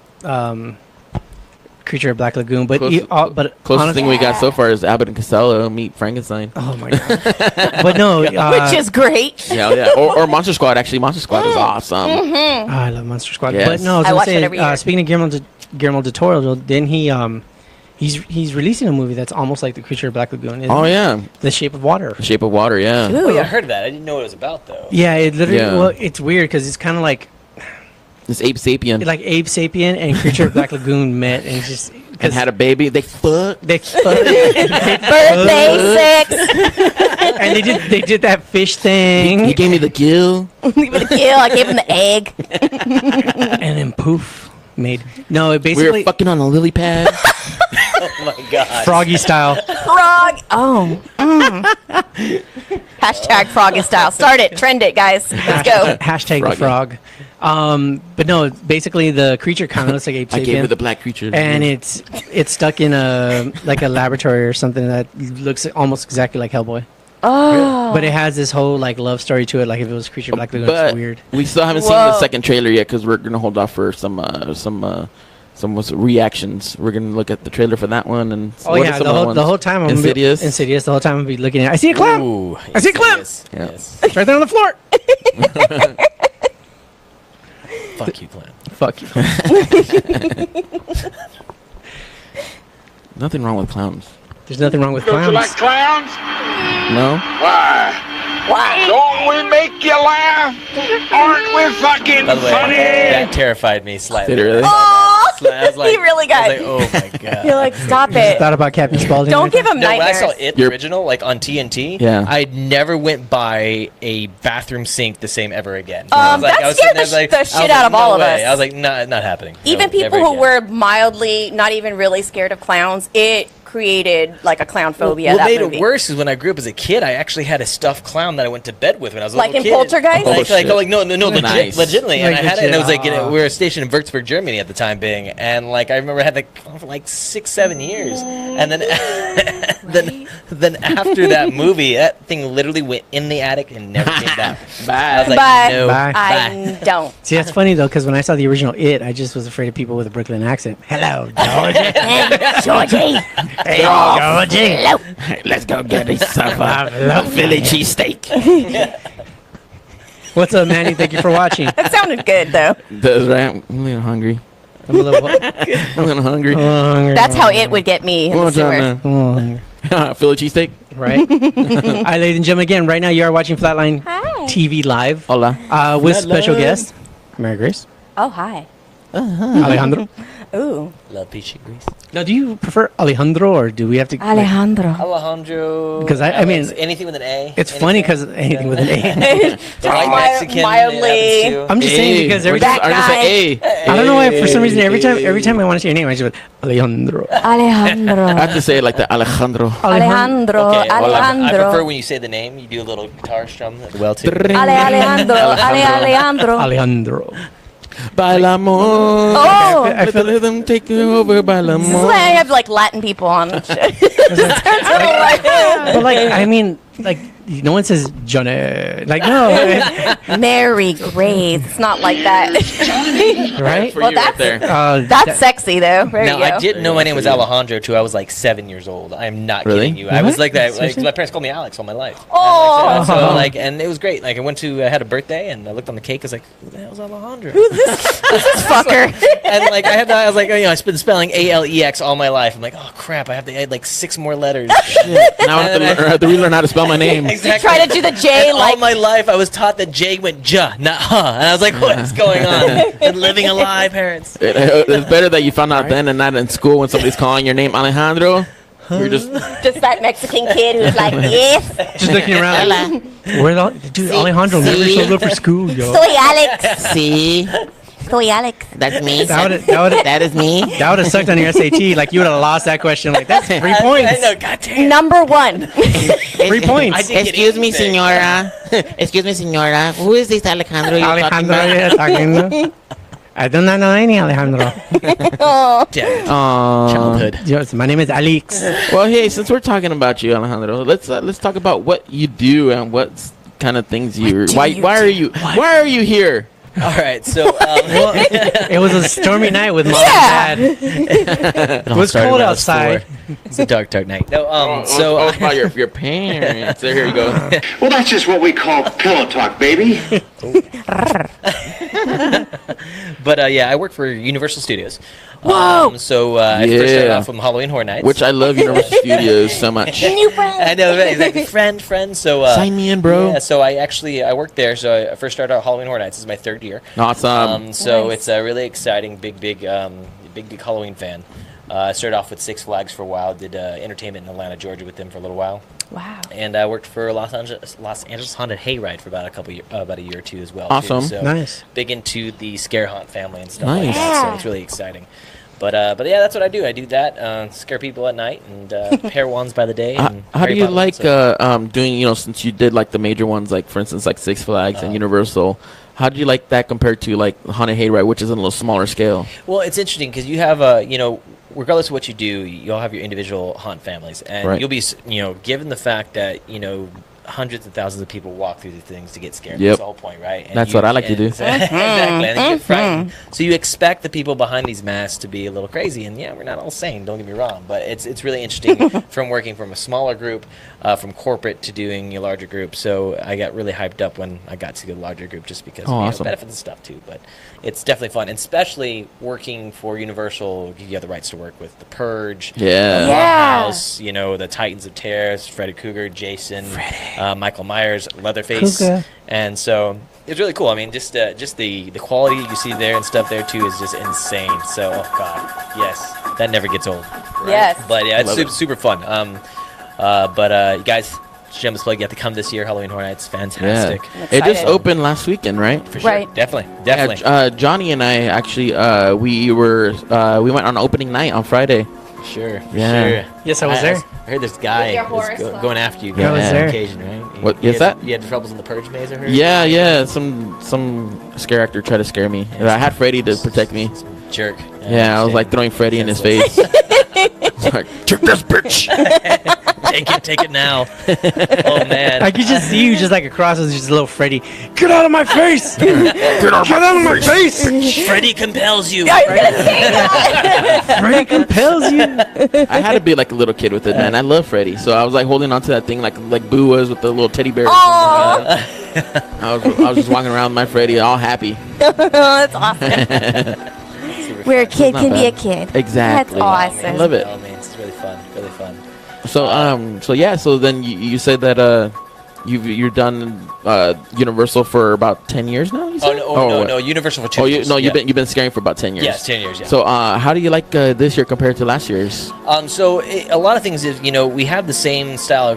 Creature of Black Lagoon, but Close- but Closest honest- thing we got so far is Abbott and Costello meet Frankenstein. Oh my god! But no, Which is great. Yeah. Or Monster Squad. Actually, Monster Squad is awesome. oh, I love Monster Squad. Yes. But no, I was I gonna watch it say, every year. speaking of Guillermo del Toro, then he's releasing a movie that's almost like the Creature of Black Lagoon. Oh yeah, The Shape of Water. The Shape of Water. Yeah. Oh, yeah, I heard of that. I didn't know what it was about though. Yeah, it literally. Yeah. Well, it's weird because it's kind of like This ape sapien Ape Sapien and Creature of Black Lagoon met and just and had a baby. They fuck. they Birthday 6. and they did that fish He thing gave me the gill. Leave it a kill. I gave him the egg. and then poof made no. It We basically were fucking on a lily pad. Oh my god. Froggy style. Frog. Oh. Hashtag Froggy style. Start it. Trend it, guys. Let's go. Hashtag the Froggy. frog. But no, basically the creature kind of looks like Ape I gave her Sapien. the black creature. And it's stuck in a laboratory or something that looks almost exactly like Hellboy. Oh. But it has this whole love story to it, like if it was Creature Black Lagoon. But It's weird. we still haven't seen the Whoa. second trailer yet because we're gonna hold off for some reactions. We're gonna look at the trailer for that one and Oh what are yeah, some the other whole, ones? the whole time I'm Insidious. Insidious. The whole time I'll be looking at. I see a clown. Ooh, I see a clown! yes, Yeah. yes. It's right there on the floor. Fuck you, clown. Fuck you. Nothing wrong with clowns. There's nothing wrong with Don't you clowns. like clowns? No. Why? Why? Don't we make you laugh? Aren't we fucking By the way, funny? that terrified me slightly. Did it really? Oh, I was like, he really got. I was like, oh my god. You're like, stop Just it. thought about Captain Spaulding. Don't give him No, when I nightmares. saw it, the You're- original, like on TNT, Yeah. I never went by a bathroom sink the same ever again. I was That I was scared sitting there, the I was shit out of all of us. I was like, nah, not happening. Even No, people never who again. were mildly, not even really scared of clowns, it created like a clown phobia. What that made movie. it worse is when I grew up as a kid, I actually had a stuffed clown that I went to bed with when I was a Like little in kid. Poltergeist? Oh, Like, shit. no, Nice. legitimately. And Like I had it, and it was like, legit. we were stationed in Würzburg, Germany at the time being, and like I remember I had the clown for like 6-7 years, and then then after that movie, that thing literally went in the attic and never came back. I was like, Bye. no, Bye. I don't. See, that's funny though, because when I saw the original It, I just was afraid of people with a Brooklyn accent. Hello, Georgie. Georgie. Hey, Georgie. Let's go get yourself a Philly cheesesteak. What's up, Manny? Thank you for watching. That sounded good though. Does right? I'm a little hungry. I'm a little, I'm a little hungry. That's how it would get me in the sewer. Philly cheesesteak. Right? All right, ladies and gentlemen, again, right now you are watching Flatline Hi. TV live Hola. with special guest, Mary Grace, Oh, hi. Alejandro. Ooh. Love peachy grease. Now, do you prefer Alejandro or do we have to? Alejandro. Alejandro. 'Cause I mean, Alex, anything with an A. It's funny because anything with an A. The white Mexican. mildly. it happens to. I'm just saying because every time I just say I don't know why for some reason every time I want to say your name I just go Alejandro. Alejandro. I have to say it like that. Alejandro. Alejandro. Okay, well, I prefer Alejandro. when you say the name, you do a little guitar strum as well too. Alejandro. Alejandro. Alejandro. Bailamos. Oh. I feel Let them take you over. This is Bailamos. why I have like Latin people on the show. But like I mean like no one says Johnny like no Mary Grace. It's not like that. right? For Well, you right that's- there. That's sexy though. There Now, you go. I didn't know my name was for you. Alejandro till I was like 7 years old. I am not Really? kidding you. I was What? like that. Like, Seriously? my parents called me Alex all my life. Oh. So like, and it was great. Like, I had a birthday, and I looked on the cake. I was like, "Who the hell's Alejandro?" This fucker. And like, I was like, I've been spelling Alex all my life. I'm like, oh crap, I have to add like 6 more letters. Now I have to relearn how to spell my name. Exactly. Try to do the J And like. all my life, I was taught that J went J, not huh. And I was like, what's going on? And living a lie, parents. It's better that you found out then and not in school when somebody's calling your name Alejandro. You're just That Mexican kid who's like, yes, Just looking around. Where the dude Alejandro never showed up for school, yo. soy Alex. see. Soy Alex. That's me. That is me. would have sucked on your SAT. Like you would have lost that question. Like that's 3 points. I know, goddamn. Number 1. 3 points. I didn't get Excuse me, anything. senora. Excuse me, senora. Who is this Alejandro you're Alejandro, talking yeah, talking. I do not know any Alejandro. Oh. Damn it. about? Childhood. Yes, my name is Alex. Well, hey, since we're talking about you, Alejandro, let's talk about what you do and what kind of things you. Why are you here? All right, so It was a stormy night with mom and dad. It was cold outside. It's a dark, dark night. No, It's about your parents. So here you go. Well, that's just what we call pillow talk, baby. but yeah, I work for Universal Studios. Whoa. So I first started Yeah. off from Halloween Horror Nights. Which I love Universal Studios so much. New friend. I know, right, exactly. Friend. So Sign me in, bro. Yeah, so I worked there. So I first started out Halloween Horror Nights. This is my 3rd year. Awesome. So Nice. it's a really exciting, big Halloween fan. I started off with Six Flags for a while. Did entertainment in Atlanta, Georgia, with them for a little while, Wow. and I worked for Los Angeles Haunted Hayride for about a year or two as well. Awesome. Too. So Nice. big into the scare haunt family and stuff Nice. like that. So Yeah. it's really exciting. But yeah, that's what I do. I do that, scare people at night, and pair wands by the day. And How do Harry you Potter like ones, so- doing, since you did like the major ones, like for instance, like Six Flags Uh-huh. and Universal, how do you like that compared to like Haunted Hayride, which is a little smaller scale? Well, it's interesting because you have regardless of what you do, you'll have your individual haunt families, and Right. you'll be, given the fact that hundreds of thousands of people walk through these things to get scared. Yep. That's the whole point, right? And That's what I like to do. Exactly, and you get frightened. So you expect the people behind these masks to be a little crazy, and yeah, we're not all sane. Don't get me wrong, but it's really interesting from working from a smaller group, from corporate to doing a larger group. So I got really hyped up when I got to the larger group, just because awesome. benefits and stuff too. But it's definitely fun, and especially working for Universal. You have the rights to work with The Purge, Yeah. Yeah. House, the Titans of Terror, Freddy Krueger, Jason, Michael Myers, Leatherface, Krueger. and so it's really cool. I mean, just the quality you see there and stuff there too is just insane. So, oh god, yes, that never gets old. Yes. But yeah, it's Love it. super fun. But you guys, shameless plug, you have to come this year. Halloween Horror Nights, fantastic. Yeah. It just excited. opened last weekend, right? For sure. Right. Definitely. Yeah, Johnny and I actually we went on opening night on Friday. Sure. Yeah. Sure. Yes, I was there. I heard this guy With your was horror squad. going after you. Yeah, I was on there. occasion, right? What You is had- that? You had troubles in the Purge maze, I heard. Yeah. Some scare actor tried to scare me. I had Freddy to protect me. Jerk. Yeah, I was like throwing Freddy in his face. It's like, take this bitch. take it now. Oh man. I could just see you just like across as just a little Freddy. Get out of my face! Get out of my face! Freddy compels you. Freddy compels you. I had to be like a little kid with it, man. I love Freddy, so I was like holding on to that thing like Boo was with the little teddy bear. Oh, I was just walking around with my Freddy, all happy. that's awesome. super Where a fun. kid Not can be a bad. kid. Exactly. That's awesome. I love it. Oh man, it's really fun, really fun. So yeah, so then you said that you're done Universal for about 10 years now. You Oh said? no, what? no, Universal for 2 Oh, years. you've been scaring for about 10 years. Yes, 10 years. Yeah. So how do you like this year compared to last year's? A lot of things is, we have the same style.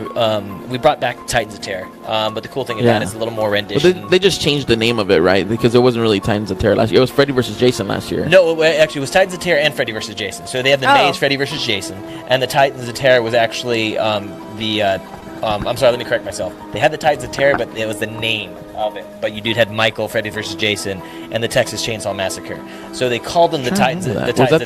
We brought back Titans of Terror, but the cool thing about it is a little more But rendition. they just changed the name of it, right? Because it wasn't really Titans of Terror last year. It was Freddy vs. Jason last year. No, actually, it was Titans of Terror and Freddy vs. Jason. So they have the maze Freddy vs. Jason, and the Titans of Terror was actually I'm sorry, let me correct myself. They had the Titans of Terror, but it was the name of it. But you had Michael, Freddy vs. Jason, and the Texas Chainsaw Massacre. So they called them the Titans of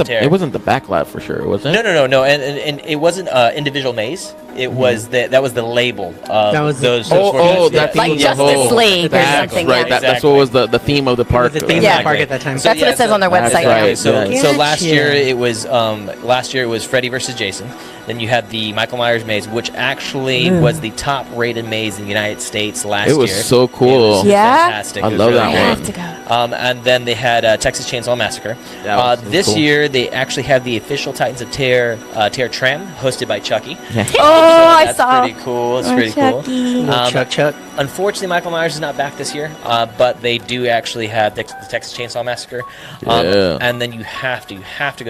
Terror. It wasn't the backlot for sure, was it? No. And it wasn't individual maze. It was that was the label of That was those. that theme Like was the Justice whole- League or That's something. right. Yeah. That's what was the theme of the park. The theme Yeah. of the park at that time. That's what it says on their That's website. right. So Yeah. last Gotcha. year it was Freddy versus Jason. Then you had the Michael Myers maze, which actually was the top-rated maze in the United States last year. It was so cool. It was Yeah? fantastic. I It was love really that good. one. I have to go. And then they had Texas Chainsaw Massacre. That was This cool. year they actually have the official Titans of Terror Tram, hosted by Chucky. Oh, I That's saw. pretty cool. It's Oh, pretty cool. Chucky. Chuck. Unfortunately, Michael Myers is not back this year, but they do actually have the Texas Chainsaw Massacre. Yeah. And then you have to go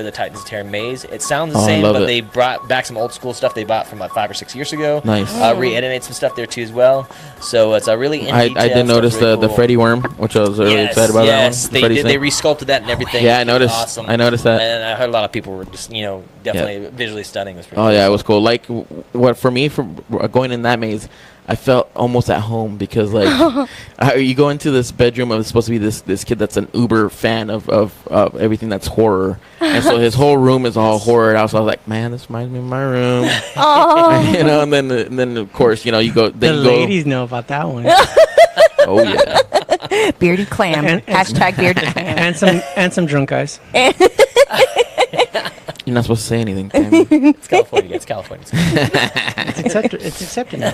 to the Titans of Terror maze. It sounds the Oh, I same, love but it. they brought back some old school stuff they bought from like 5 or 6 years ago. Nice. Re-animate some stuff there too as well. So it's a really in I detail did stuff, notice really the cool. Freddy worm, which I was really excited about Yes, that one. they Freddy's did. They name. resculpted that and everything. Yeah, I It was noticed. Awesome. I noticed that. And I heard a lot of people were just definitely visually stunning. It was pretty Oh cool. yeah, it was cool. Like what for me, from going in that maze, I felt almost at home because like you go into this bedroom of supposed to be this kid that's an uber fan of everything that's horror, and so his whole room is all horror. So I was like, man, this reminds me of my room. Oh. And then of course you go. The Then you go, ladies know about that one. oh yeah. Bearded clam. Hashtag bearded clam. and some drunk guys. You're not supposed to say anything. Tammy. It's California. It's California. It's accepted now.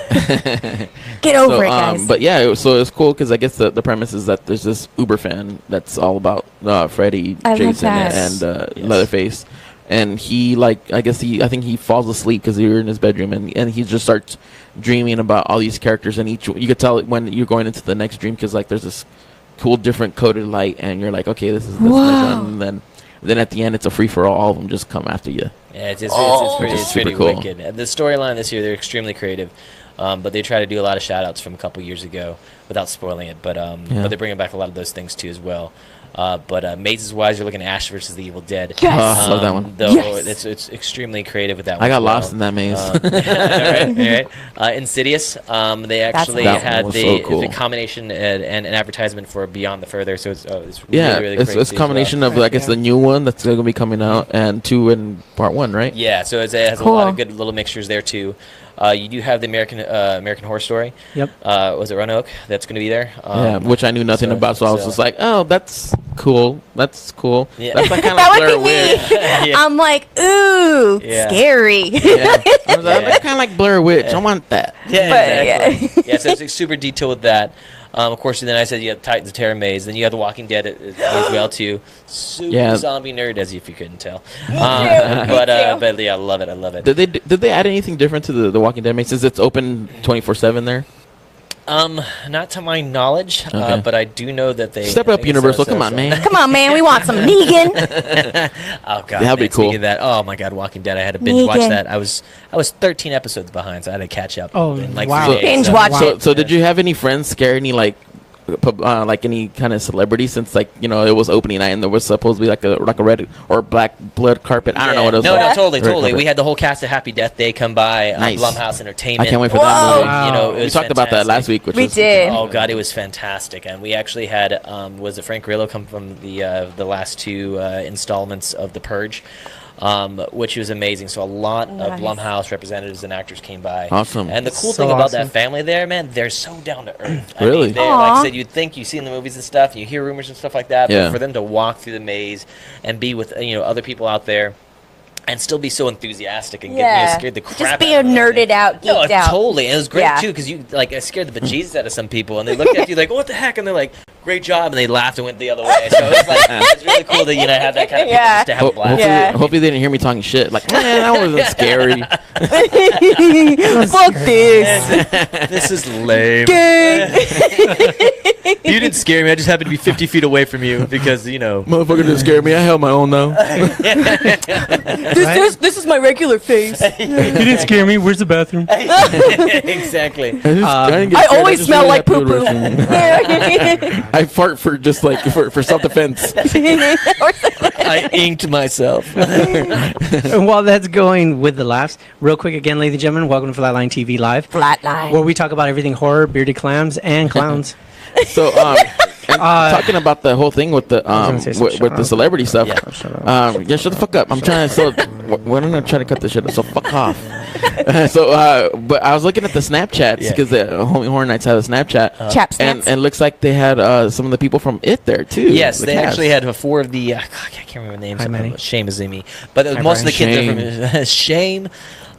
Get over it, guys. But yeah, so it's cool because I guess the premise is that there's this Uber fan that's all about Freddy, I love Jason, that. and Leatherface, and he I think he falls asleep because you're in his bedroom, and he just starts dreaming about all these characters, and you could tell when you're going into the next dream because like there's this cool different coded light, and you're like, okay, this is the next one, and then at the end it's a free for all of them just come after you. Yeah, it's Which is it's super pretty cool. wicked. The storyline this year, they're extremely creative, but they try to do a lot of shout outs from a couple years ago without spoiling it. But they're bringing back a lot of those things too as well. But mazes wise, you're looking at Ash versus the Evil Dead. Yes. Love that one. Though Yes. it's extremely creative with that one. I got as well. lost in that maze. All right. Insidious. They actually That had one was so cool. the combination and an advertisement for Beyond the Further. So it's Yeah, really it's crazy a combination as well. of I guess the new one that's going to be coming out and 2 in part 1, right? Yeah, so it has a Cool. lot of good little mixtures there too. You do have the American Horror Story. Yep. Was it Roanoke? That's going to be there. Yeah, which I knew nothing so- about, so I was so- just like, "Oh, that's cool. That's cool." Yeah. That's like kind That of would Blair be me. Witch. Yeah. I'm like, ooh, Yeah. scary. Yeah, I was like, Yeah. that's kind of like Blair Witch. I want that. Yeah, But, exactly. Yeah, so it's like, super detailed with that. Of course, then I said you have Titans of Terror Maze. Then you have The Walking Dead as well too. Super Yeah. zombie nerd, as if you couldn't tell. too. But yeah, I love it. I love it. Did they add anything different to the Walking Dead maze? Since it's open 24/7 there. Not to my knowledge, Okay. but I do know that they Step I up, think Universal. it's Come on, man. Come on, man. We want some Negan. Oh god, That'd be man, cool. speaking of that, oh my god, Walking Dead. I had to binge watch Negan. that. I was 13 episodes behind, so I had to catch up. Oh, in, like, wow. 3 days, Binge so- watch So, it. so did you have any friends scare any like any kind of celebrity since it was opening night and there was supposed to be like a red or black blood carpet? I don't know what it was. No, like. totally. Red carpet. We had the whole cast of Happy Death Day come by. Nice. Blumhouse Entertainment. I can't wait for Whoa. that movie. Wow. You know, it We was talked about that last fantastic. week, which We was did. Oh god, it was fantastic, and we actually had was it Frank Grillo come from the last 2 installments of The Purge, which was amazing. So a lot of Nice. Blumhouse representatives and actors came by. Awesome. And the cool So thing about awesome. that family there, man, they're so down to earth. Really? Like I Aw. said, you'd think you see in the movies and stuff, and you hear rumors and stuff like that, Yeah. but for them to walk through the maze and be with other people out there. And still be so enthusiastic and Yeah. get scared the crap Just out be of them. nerded out, No, geeked out. totally. And it was great Yeah. too because you it scared the bejesus out of some people, and they looked at you like, "What the heck?" And they're like, great job, and they laughed and went the other way. So it's like it's really cool that have that kind of people just to have a blast. Hopefully they didn't hear me talking shit. Like, man, that wasn't scary. Fuck this. This is lame. You didn't scare me. I just happened to be 50 feet away from you because Motherfucker didn't scare me. I held my own though. This is my regular face. You didn't scare me. Where's the bathroom? Exactly. I always smell like poo poo. I fart for just like for self defense. I inked myself. And while that's going with the laughs, real quick again, ladies and gentlemen, welcome to Flatline TV Live, Flatline. where we talk about everything horror, bearded clams, and clowns. So, talking about the whole thing with the with the celebrity stuff. Yeah. Shut up. Shut the fuck up. I'm trying to. When am I trying to cut this shit? So fuck off. But I was looking at the Snapchats because the Homie Horror Nights had a Snapchat, Chap and snaps. it looks like they had some of the people from It there too. Yes, the they cast. actually had 4 of the. I can't remember the names. Hi, Manny. Shame is me, but Hi, most of the Brian. kids are from Shame.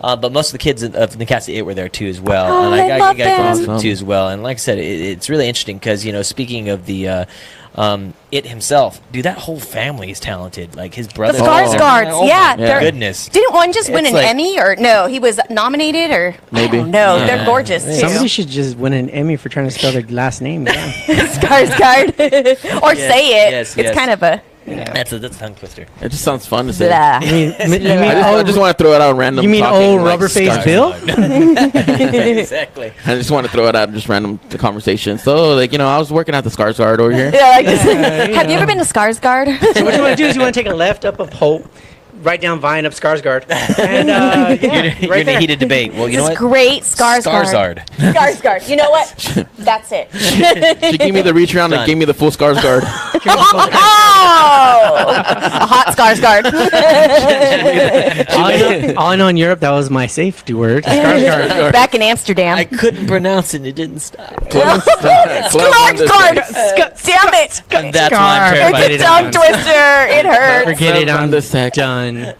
But most of the kids of the cast of It were there too as well. Oh, and I love got close them. too as well. And like I said, it's really interesting because speaking of the It himself, dude, that whole family is talented. Like his brother, The Skarsgårds, oh yeah, my they're- goodness. Didn't one just win It's an like- Emmy, or no? He was nominated, or Maybe. No, Yeah. they're gorgeous too. Somebody should just win an Emmy for trying to spell their last name. Yeah. Skarsgård, or Yes, say it. yes, It's yes. kind of a That's a tongue twister. It just sounds fun to say. blah. You mean I just want to throw it out random. you mean talking, old like, rubber face Skarsgård. Bill? Exactly. I just want to throw it out, just random conversation. So, like, I was working at the Skarsgård over here. Yeah, like this. Have you ever been to Skarsgård? So what you want to do is you want to take a left up of Hope, right down Vine up Skarsgård, and You're right in a there. heated debate. Well, you know This what? great Skarsgård. Skarsgård. You know what? That's it. She gave me the reach around and Done. gave me the full Skarsgård. Oh, a hot Skarsgård. All I know in Europe, that was my safety word. Skarsgård. Back in Amsterdam. I couldn't pronounce it. And it didn't stop. Skarsgård. Damn it. And that's why I'm Scar. terrified. It's a tongue twister. It hurts. Forget it, I'm the sec. done.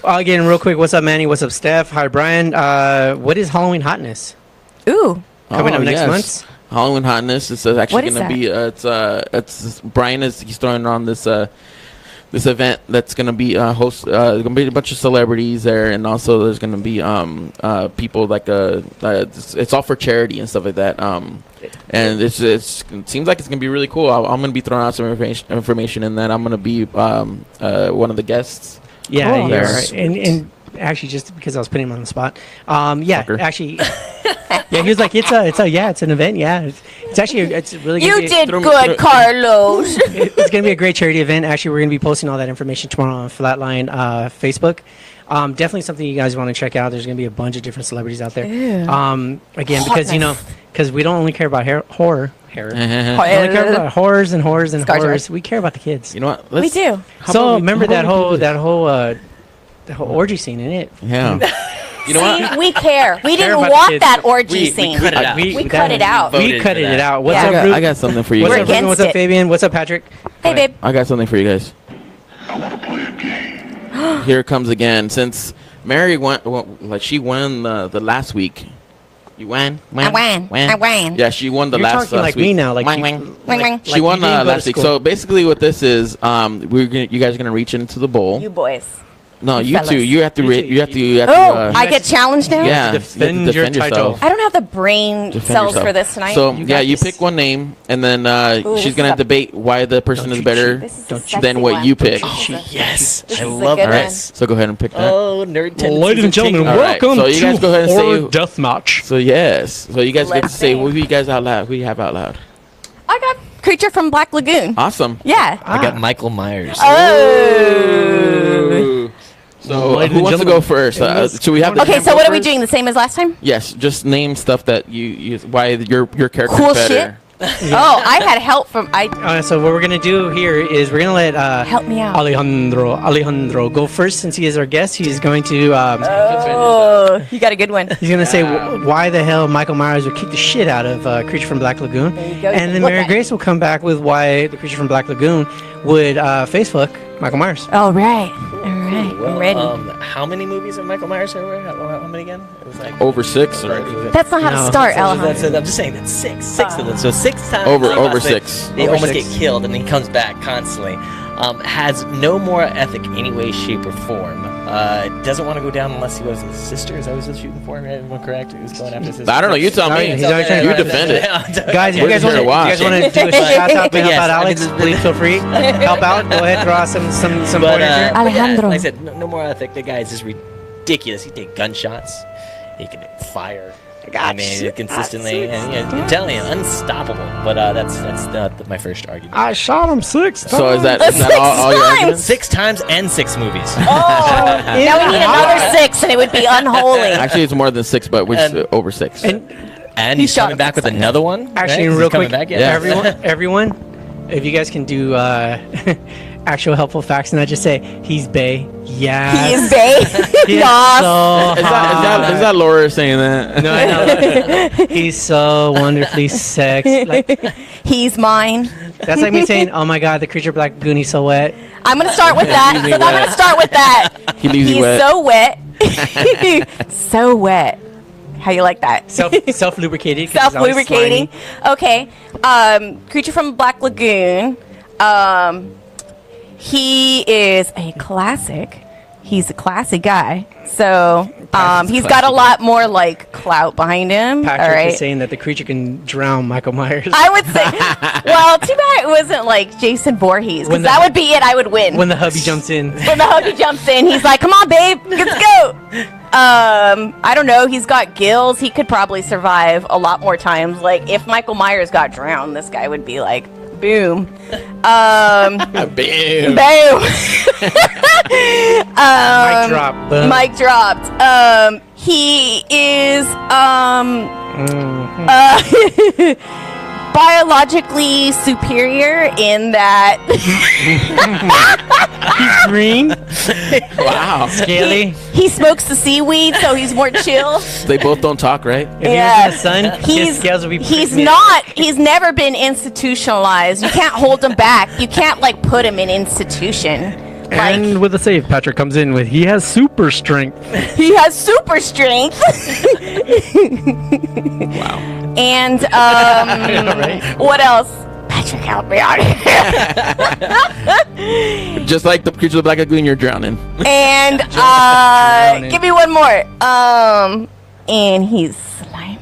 Again, real quick, what's up, Manny? What's up, Steph? Hi, Brian. What is Halloween hotness? Ooh. Coming up next month? Halloween hotness. It's What actually is going to be. It's Brian he's throwing on this this event that's going to be host. There's going to be a bunch of celebrities there, and also there's going to be people like it's all for charity and stuff like that. And it seems like it's going to be really cool. I'm going to be throwing out some information in that. I'm going to be one of the guests. Yeah, Cool. yeah, Yes. right. And actually, just because I was putting him on the spot, yeah, Fucker. actually, yeah, he was like, it's an event, yeah, it's actually, it's really. Gonna You be, did throw me- good, Carlos. It's gonna be a great charity event. Actually, we're gonna be posting all that information tomorrow on Flatline Facebook. Definitely something you guys want to check out. There's gonna be a bunch of different celebrities out there. Again, because because we don't only care about horror. We only care about horrors and horrors and Skarsgård. horrors. We care about the kids. You know what? We do. How So about we- remember how about that we whole do the whole orgy scene in it. this? Yeah. You know See, what? we care. We Care didn't about the want kids. that orgy We scene. cut it out. We cut it out. We Voted cut for it that. out. What's Yeah. up, I Ruben? got something for you What's We're up, guys. Ruben? What's against up, it. Fabian? What's up, Patrick? Hey, babe. I got something for you guys. I want to play a game. Here it comes again. Since Mary she won the last week. You won? I won. Yeah, she won the You're last talking like week. me now, like Wang, you- wang. Wang. She won you didn't go to last week. school. So basically, what this is, you guys are gonna reach into the bowl. You boys. No, you fellas. two. You have to. You two. You have to. Oh, I get challenged now? Yeah. you have to Defend your title. yourself. I don't have the brain Defend cells yourself. for this tonight. So You yeah, got you this. pick one name, and then Ooh, this she's is gonna a- debate why the person Don't is you better This is a Don't you- sexy than what one. you pick. Yes. This I is a love good that. one. So go ahead and pick that. Oh, nerd tendencies. Ladies and gentlemen, All right, welcome so you guys to go ahead and say Horror who- Deathmatch. So yes. So you guys get to Let's say see. who you guys out loud. Who you have out loud. I got Creature from Black Lagoon. Awesome. Yeah. I got Michael Myers. Oh. So Ladies who and wants to gentlemen, go first? it is- Should we have the Okay, camp so go what are we first? doing? The same as last time? Yes, just name stuff that you why your character Cool is better. shit? Oh, I had help from So what we're gonna do here is we're gonna let Help me out. Alejandro go first since he is our guest. He's going to Oh, you got a good one. he's gonna say why the hell Michael Myers would kick the shit out of Creature from Black Lagoon, There you go. and then Look Mary at- Grace will come back with why the Creature from Black Lagoon would Facebook Michael Myers. All right. All right. right, Well, I'm ready. How many movies of Michael Myers are there? How many again? It was like Over 6. That's not how No. to start, I'm Alejandro. just saying that's six of them. So 6 times. Over they- 6. They Over almost 6. get killed, and then he comes back constantly. Has no moral ethic any way, shape, or form. Doesn't want to go down unless he was his sister. Is that what he was shooting for? Everyone correct? He was going after his sister. I don't know. You tell me. He's already trying to You defend it. Guys, if you We're guys just here want to to watch. do a shout out to But help yes, out I mean, Alex, please feel free. Help out. Go ahead, draw some But, pointers here. Alejandro. Like I said, no moral ethic. The guy is just ridiculous. He take gunshots. He can fire. I mean, consistently. And, I'm telling you, unstoppable. But that's my first argument. I shot him 6 times. So is that That's all your 6 arguments? 6 times and 6 movies. Oh, now we need another 6, and it would be unholy. Actually, it's more than 6, but we're And- over 6. And He he's shot coming him back with 6 times. another one. Actually, right? real He's coming quick, back, yeah. everyone, if you guys can do actual helpful facts and not just say he's Bay. Yeah. He is Bay. He is Yas. so Is that Laura saying that? No, I know. He's so wonderfully sexy. Like, He's mine. that's like me saying, "Oh my God, the creature black goon, he's so wet." I'm gonna start with that. Leaves me So I'm gonna wet. start with that. He leaves you He's wet. so wet. So wet. How you like that? Self lubricated. Self-lubricating. Okay. Creature from Black Lagoon. He is a classic. He's a classy guy. So he's got a lot more like clout behind him. Patrick all right. is saying that the creature can drown Michael Myers. I would say, well, too bad it wasn't like Jason Voorhees, When because the- that would be it. I would win. when the hubby jumps in. When the hubby jumps in, he's like, "Come on, babe, let's go." I don't know. He's got gills. He could probably survive a lot more times. Like if Michael Myers got drowned, this guy would be like, boom, Bam. boom. Mic drop. Boom. Mic dropped. He is biologically superior in that Green, Wow. scaly. he smokes the seaweed, so he's more chill. They both don't talk, right? If he was in the sun, his scales would be. He's not. He's never been institutionalized. You can't hold him back. You can't like put him in institution. Like And with the save, Patrick comes in with he has super strength. he has super strength. Wow. And Right? what else? Patrick, help me out here. Just like the creature of the Black Lagoon, you're drowning. And drowning. give me one more. And he's slimy.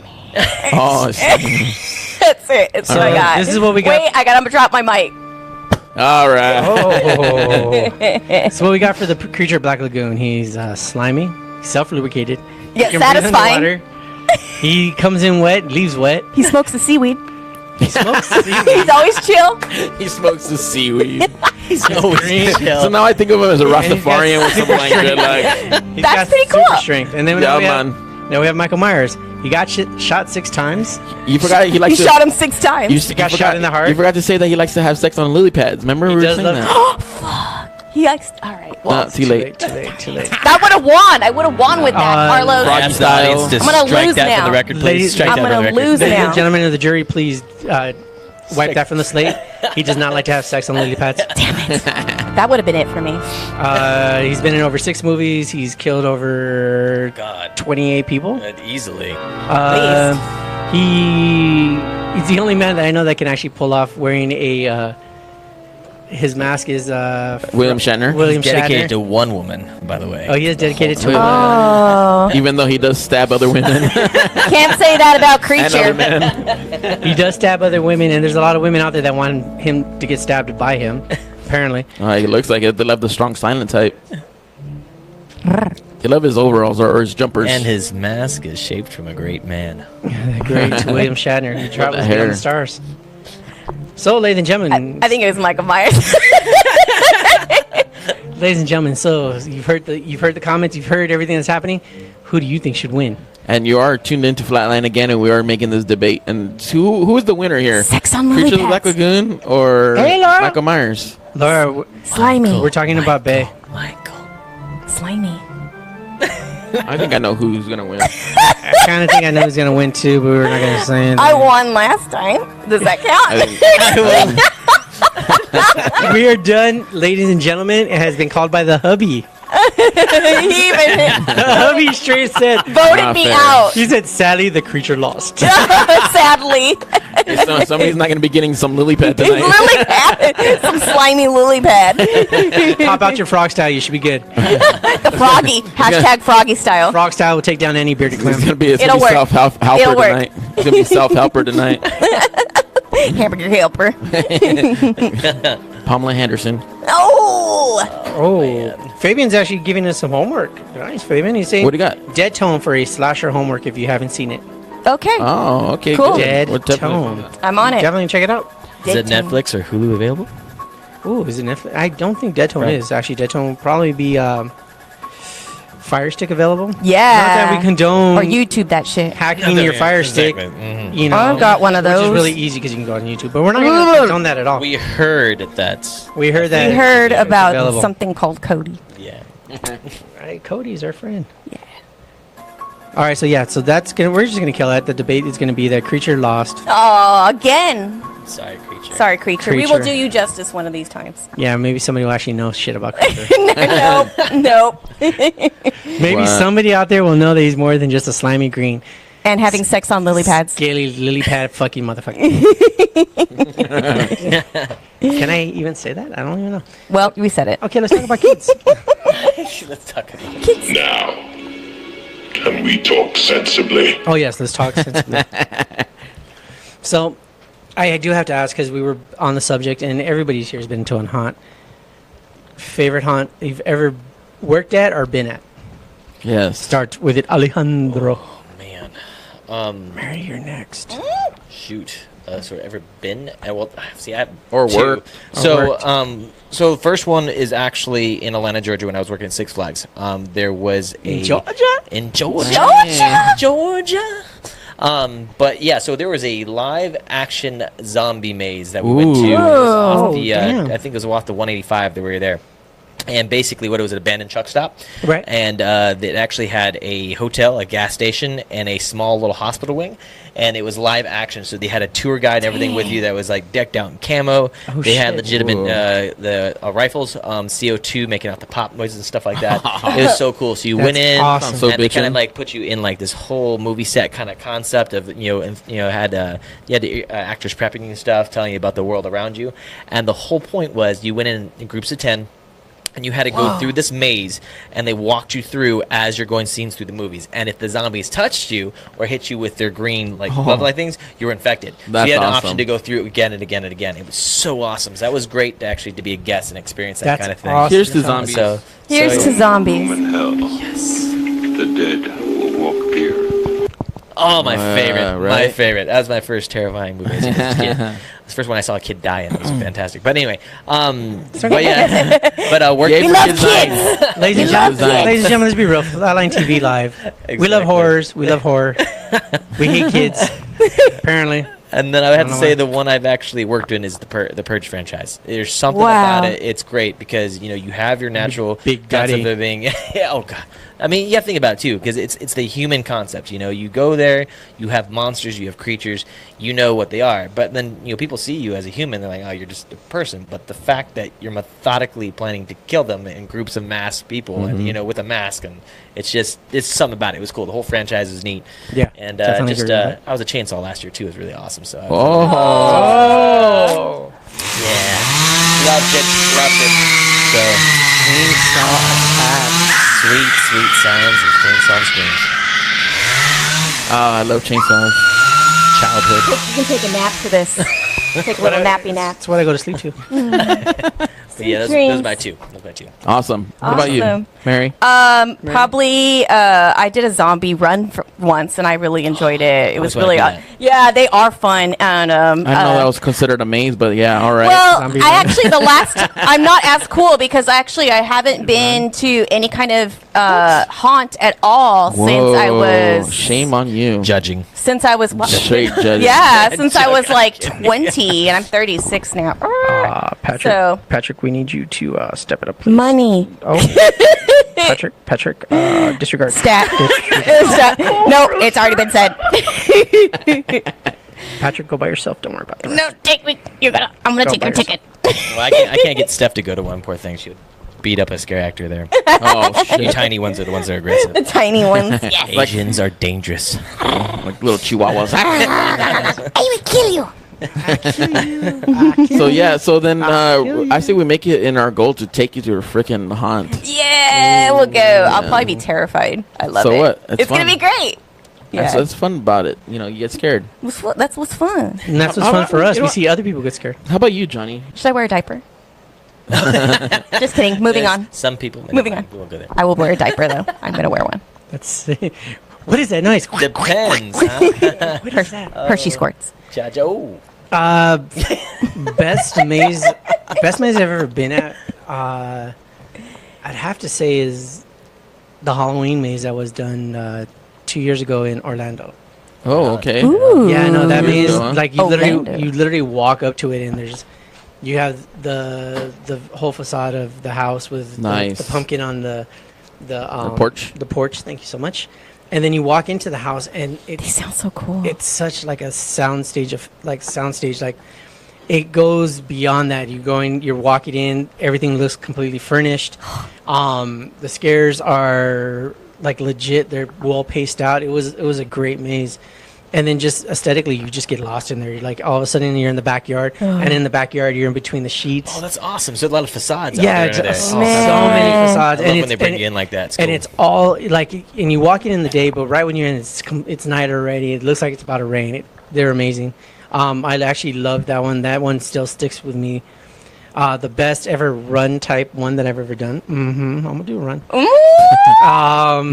Oh, That's it. That's what I got. This is what we got. Wait, I gotta drop my mic. all right. Oh. So what we got for the creature Black Lagoon? He's slimy, self-lubricated. Yeah, He can breathe satisfying. underwater. He comes in wet, leaves wet. He smokes the seaweed. He smokes seaweed. He's always chill. He smokes the seaweed. He's green. So now I think of him as a Rastafarian with some like dreadlocks. He's That's got pretty super cool. strength. And then Yeah, we have, man. now we have Michael Myers. He got shot 6 times. You forgot he He likes to. shot him 6 times. You got shot in the heart. You forgot to say that he likes to have sex on lily pads. Remember we were does saying love- that. He likes. All right. Well, Too late. Too late. I would have won. I would have won with that, Carlos. Froggy Ask the style. audience to I'm gonna strike lose that now. from the record, please. Ladies- Strike I'm that from gonna the record. lose Ladies now. and gentlemen of the jury, please wipe that from the slate. He does not like to have sex on lily pads. That would have been it for me. He's been in over 6 movies. He's killed over God, 28 people. easily. He's the only man that I know that can actually pull off wearing a. His mask is William Shatner. William Dedicated Shatner. to one woman, by the way. Oh, he is dedicated to. Oh, Even though he does stab other women can't say that about and other Creature. men. He does stab other women, and there's a lot of women out there that want him to get stabbed by him. Apparently, He looks like it. They love the strong silent type. They love his overalls or his jumpers. And his mask is shaped from a great man. great to William Shatner. He travels hair. beyond the stars. So, ladies and gentlemen, I think it was Michael Myers. ladies and gentlemen, so you've heard the comments, you've heard everything that's happening. Who do you think should win? And you are tuned into Flatline again, and we are making this debate. And who is the winner here? Sex on lily Creature of the Black pads. Lagoon or Hey, Laura. Michael Myers? Laura, Slimy. we're talking about Bay. Michael. Slimy. I think I know who's gonna win. I kind of think I know who's gonna win too, but we're not gonna say anything. I won last time. Does that I count? think We are done, ladies and gentlemen. It has been called by the hubby. He even Hubby straight said, voted Not me fair. out. he said, sadly, the creature lost. Sadly. So somebody's not going to be getting some lily pad tonight. Lily pad. Some slimy lily pad. Pop out your frog style. You should be good. The froggy. Hashtag froggy style. Frog style will take down any bearded It's clam. gonna be It'll work. self-helper It'll work. tonight. It's gonna be self-helper tonight. Hamburger helper. Pamela Henderson. Oh. Oh, Fabian's actually giving us some homework. Nice, Fabian. He's saying What do you got? Dead Tone for a slasher homework if you haven't seen it. Okay. Oh, okay. Cool. Good. Dead What type of- Tone. I'm on it. Definitely check it out. Is it Dead Tone. Netflix or Hulu available? Ooh, is it Netflix? I don't think Dead Tone Right. is. Actually, Dead Tone will probably be Fire Stick available. Yeah. Not that we condone Or YouTube that shit. hacking your Fire Stick. Mhm. You know, I've got one of Which is those. really easy because you can go on YouTube. But we're not going to condone that at all. We heard that. We heard that. We heard it's about available. something called Cody. Yeah. Right, Cody's our friend. Yeah. All right, so yeah, so that's gonna. We're just gonna kill that. The debate is gonna be that creature lost. Oh, again. Sorry, creature. Sorry, creature. We will Creature. do you justice one of these times. Yeah, maybe somebody will actually know shit about creature. Nope. Nope. Maybe What? somebody out there will know that he's more than just a slimy green, And having sex on lily pads. scaly lily pad fucking motherfucker. Can I even say that? I don't even know. Well, we said it. Okay, let's talk about kids. Let's talk about it. Now, can we talk sensibly? Oh yes, let's talk sensibly. So, I do have to ask because we were on the subject, and everybody's here has been to a haunt. Favorite haunt you've ever worked at or been at? Yes. Start with it, Alejandro. Man. Mary, you're next. Shoot. So ever been? Well, see, I have Or two. worked. So, worked. so the first one is actually in Atlanta, Georgia, when I was working at Six Flags. There was a Georgia? in Georgia, Georgia? Georgia. But yeah, so there was a live action zombie maze that we went to. Ooh. It was off Oh, the, damn. I think it was off the 185 that we were there. And basically, what it was, an abandoned truck stop. Right. And it actually had a hotel, a gas station, and a small little hospital wing. And it was live action, so they had a tour guide and everything with you that was like decked out in camo. Oh, They had shit. legitimate Whoa. the rifles, CO2, making out the pop noises and stuff like that. It was so cool. So you went That's in, awesome. So and they kind bitchin'. of like put you in like this whole movie set kind of concept of had the actors prepping you and stuff, telling you about the world around you. And the whole point was you went in groups of 10. And you had to go through this maze, and they walked you through as you're going scenes through the movies. And if the zombies touched you or hit you with their green glove like things, you were infected. So That's you had an awesome. option to go through it again and again and again. It was so awesome. So that was great to be a guest and experience that That's kind of thing. awesome. Here's the That's zombies. So Here's so- to zombies. In hell. Yes. The dead will walk here. Oh, my favorite. My right? favorite. That was my first terrifying movie as a kid. It's the first one I saw a kid die in. It was fantastic. But anyway, but yeah, but working Yay We for love design. kids. Ladies and, love gentlemen, kids. ladies and gentlemen, let's be real. FlatlineTV Live. We love Exactly. horrors. We love horror. We hate kids. Apparently. And then I would have I to don't say know the one I've actually worked in is the Purge franchise. There's something Wow. about it. It's great because you have your natural Big concept daddy. of being. Oh god. I mean, you have to think about it too because it's the human concept. You go there, you have monsters, you have creatures, you know what they are. But then people see you as a human. They're like, oh, you're just a person. But the fact that you're methodically planning to kill them in groups of mass people and with a mask, and it's something about it. It was cool. The whole franchise is neat. Yeah, And definitely agree with that. I was a chainsaw last year too. It was really awesome. So Oh. Oh. yeah, loved it. So sweet sounds of chainsaw screams. I love chainsaws. Childhood. You can take a nap for this. Take a little nappy nap. That's what I go to sleep to. But yeah, those dreams. are my two. Those are my two. Awesome. What about you, Awesome. Mary? Probably I did a zombie run once, and I really enjoyed it. It was That's what really I did. yeah, they are fun. And I know that was considered a maze, but yeah, all right. well, Zombie I run. actually I'm not as cool because actually I haven't been to any kind of haunt at all since I was Shame on you. Judging. what? Straight judging. Yeah, since I was like 20, and I'm 36 now. Patrick, So- Patrick, we need you to step it up, please. Money. Oh, Patrick, disregard. Stat. Disregard. Nope, it's already been said. Patrick, go by yourself. Don't worry about it. No, take me. I'm gonna Go take by your yourself. ticket. Well, I can't get Steph to go to one. Poor thing. She would beat up a scare actor there. Oh You shit! tiny ones are the ones that are aggressive. The tiny ones. Yes. Asians are dangerous. Like little chihuahuas. I will kill you. So yeah, so then I say we make it in our goal to take you to a freaking haunt. Yeah, we'll go. I'll probably be terrified. I love So it. what? It's It's gonna fun. be great. Yeah, That's fun about it. You know, you get scared. that's what's fun. And that's what's How fun about- for us. you We know- see other people get scared. How about you, Johnny? Should I wear a diaper? Just kidding. Moving Yes, on. Some people. Moving on. We won't go there. I will wear a diaper though. I'm gonna wear one. That's what is that noise? Depends. Huh? What is that? Hershey squirts. Oh. Best maze I've ever been at. I'd have to say is the Halloween maze that was done 2 years ago in Orlando. Oh, okay. Ooh. Yeah, no, that Years maze ago, huh? like Orlando. you literally walk up to it and you have the whole facade of the house with Nice. the pumpkin on the porch? The porch. Thank you so much. And then you walk into the house and They it's sound so cool. it's such like a soundstage like it goes beyond that. You're walking in, everything looks completely furnished. The scares are like legit, they're well paced out. It was a great maze. And then just aesthetically you just get lost in there. You're like all of a sudden you're in the backyard and in the backyard you're in between the sheets. Oh, that's awesome. So a lot of facades. Yeah, out there. it's There. so Man. many facades. I love and when they bring you in like that. It's and cool. it's all like, and you walk in the day, but right when you're in, it's night already. It looks like it's about to rain. They're amazing. I actually love that one. That one still sticks with me. The best ever run type one that I've ever done. I'm gonna do a run.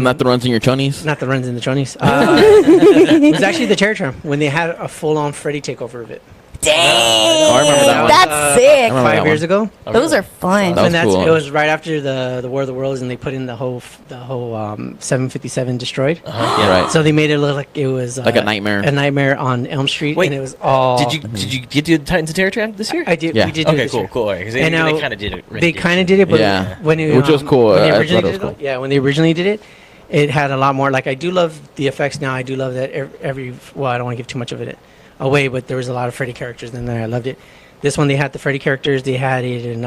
Not the runs in your chonies. Not the runs in the chonies. It was actually the Cherry Tram when they had a full-on Freddy takeover of it. Dang. Oh, I remember that one. That's sick. remember that 5 years one. ago. Those are fun. That was And that's cool. it was right after the War of the Worlds, and they put in the whole 757 destroyed. Yeah, right. So they made it look like it was Like a nightmare. A nightmare on Elm Street, Wait, and it was all. Did you get to Titans of Terror Tram this year? I did. Yeah. We did. do it Okay, this cool, year. cool. Because they And now kind of did it. They kind of did it, but Yeah. when it, Which was cool. When they I originally thought it did was it, yeah, when they originally did it, it had a lot more. Like I do love the effects now. I do love that every. Well, I don't want to give too much of it away, but there was a lot of Freddy characters in there. I loved it. This one they had the Freddy characters. They had it in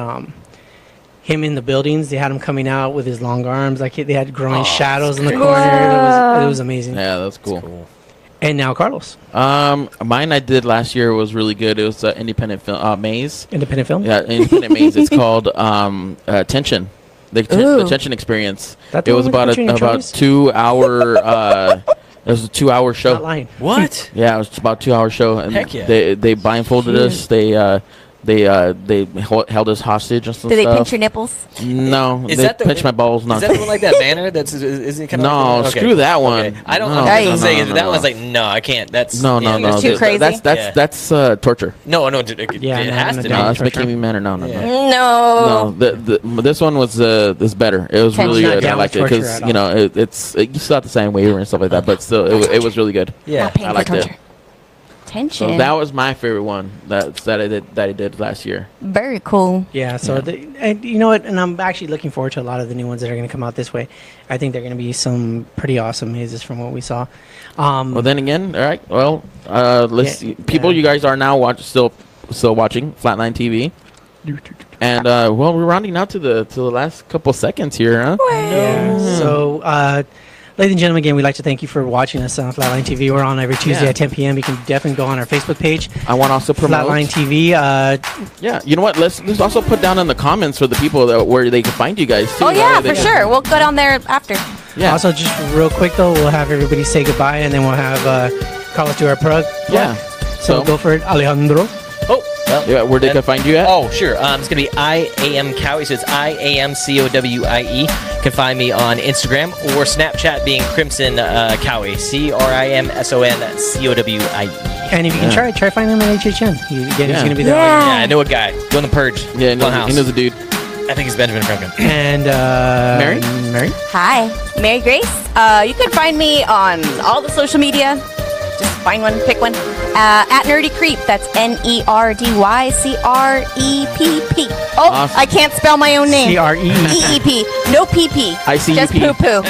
him in the buildings. They had him coming out with his long arms. Like they had growing shadows in the corner. It was amazing. Yeah, that's cool. Cool. And now Carlos, Mine I did last year was really good. It was independent film maze. independent film. Yeah, independent maze. It's called Tension. The Ooh. Tension Experience. That the It one was with about Katrina about Travis? 2 hour. It was a 2 hour show. Not lying. What? Yeah, it was about 2 hour show, and Heck yeah. they blindfolded us. They held us hostage and some Did they stuff. pinch your nipples? No, Is they that the- pinched my balls. No, Is that the one like that banner? That's is it kind of No, like screw that one. Okay. I don't. No, I was no, gonna say no, that no. one's like no, I can't. That's no, yeah, no, no. Too crazy? That's torture. No, it Yeah, it no, has no, to no, No, be. that's torture. making me madder. No, no, Yeah. no. No. No, this one was better. It was really Tension. good. I Not liked it down with because torture you know you still have to sign waiver and stuff like that, but still it was really good. Yeah. Not paying I for liked it. torture. Tension. So that was my favorite one that I did last year. Very cool. Yeah, so and you know what? And I'm actually looking forward to a lot of the new ones that are going to come out this way. I think they're going to be some pretty awesome mazes from what we saw. Well, then again, all right. Well, let's Yeah, see. People, yeah. you guys are now still watching Flatline TV, and well, we're rounding out to the last couple seconds here, huh? Yeah. So, ladies and gentlemen, again, we'd like to thank you for watching us on Flatline TV. We're on every Tuesday Yeah. at 10 p.m. You can definitely go on our Facebook page, I want to also promote Flatline TV. Yeah, you know what? Let's also put down in the comments for the people where they can find you guys too. Oh That yeah, way they for can- sure. We'll go down there after. Yeah. Also, just real quick though, we'll have everybody say goodbye, and then we'll have Carlos do our plug. Yeah. So go for it, Alejandro. Oh, well, Yeah, where they and- can find you at? Oh, sure. It's going to be IAM Cowie, so it's IAMCOWIE. You can find me on Instagram or Snapchat being Crimson Cowie, CRIMSONCOWIE. And if you can try finding him at HHN. Again, he's Yeah. going to be there. Yeah. Yeah, I know a guy. Doing the Purge. Yeah, he Funhouse. knows a dude. I think it's Benjamin Franklin. And Mary? Mary. Hi, Mary Grace. You can find me on all the social media. Just find one, pick one. At Nerdy Creep. That's NERDYCREPP. Oh, Awesome. I can't spell my own name. CRE. EEP. No PP. ICEP. Just poo poo.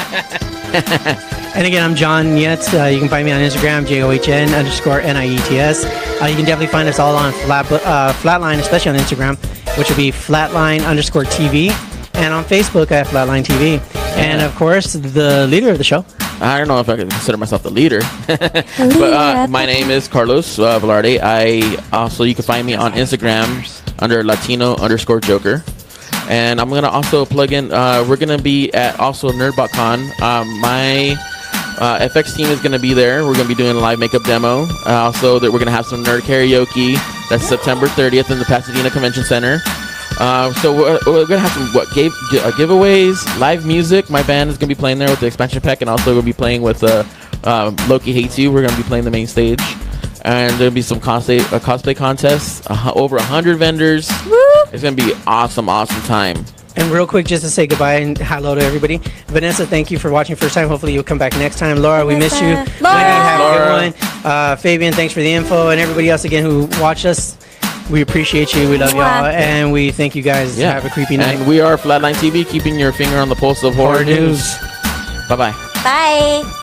And again, I'm John Nietz. You can find me on Instagram, JOHN_NIETS. You can definitely find us all on Flatline, especially on Instagram, which will be Flatline_TV. and on Facebook at Flatline TV. And of course, the leader of the show. I don't know if I can consider myself the leader, but my name is Carlos Velarde. You can find me on Instagram under Latino_Joker. And I'm going to also plug in, we're going to be at also NerdBotCon. My FX team is going to be there. We're going to be doing a live makeup demo. Also, that we're going to have some nerd karaoke. That's September 30th in the Pasadena Convention Center. So we're going to have some giveaways, live music. My band is going to be playing there with the expansion pack, and also we'll be playing with Loki Hates You. We're going to be playing the main stage. And there'll be some cosplay contests, over 100 vendors. Woo! It's going to be awesome time. And real quick, just to say goodbye and hello to everybody. Vanessa, thank you for watching first time. Hopefully you'll come back next time. Laura, we miss you. Laura. Have a good one. Fabian, thanks for the info. And everybody else, again, who watched us. We appreciate you. We love y'all. And we thank you guys. Yeah. Have a creepy night. And we are Flatline TV, keeping your finger on the pulse of horror news. Bye-bye. Bye.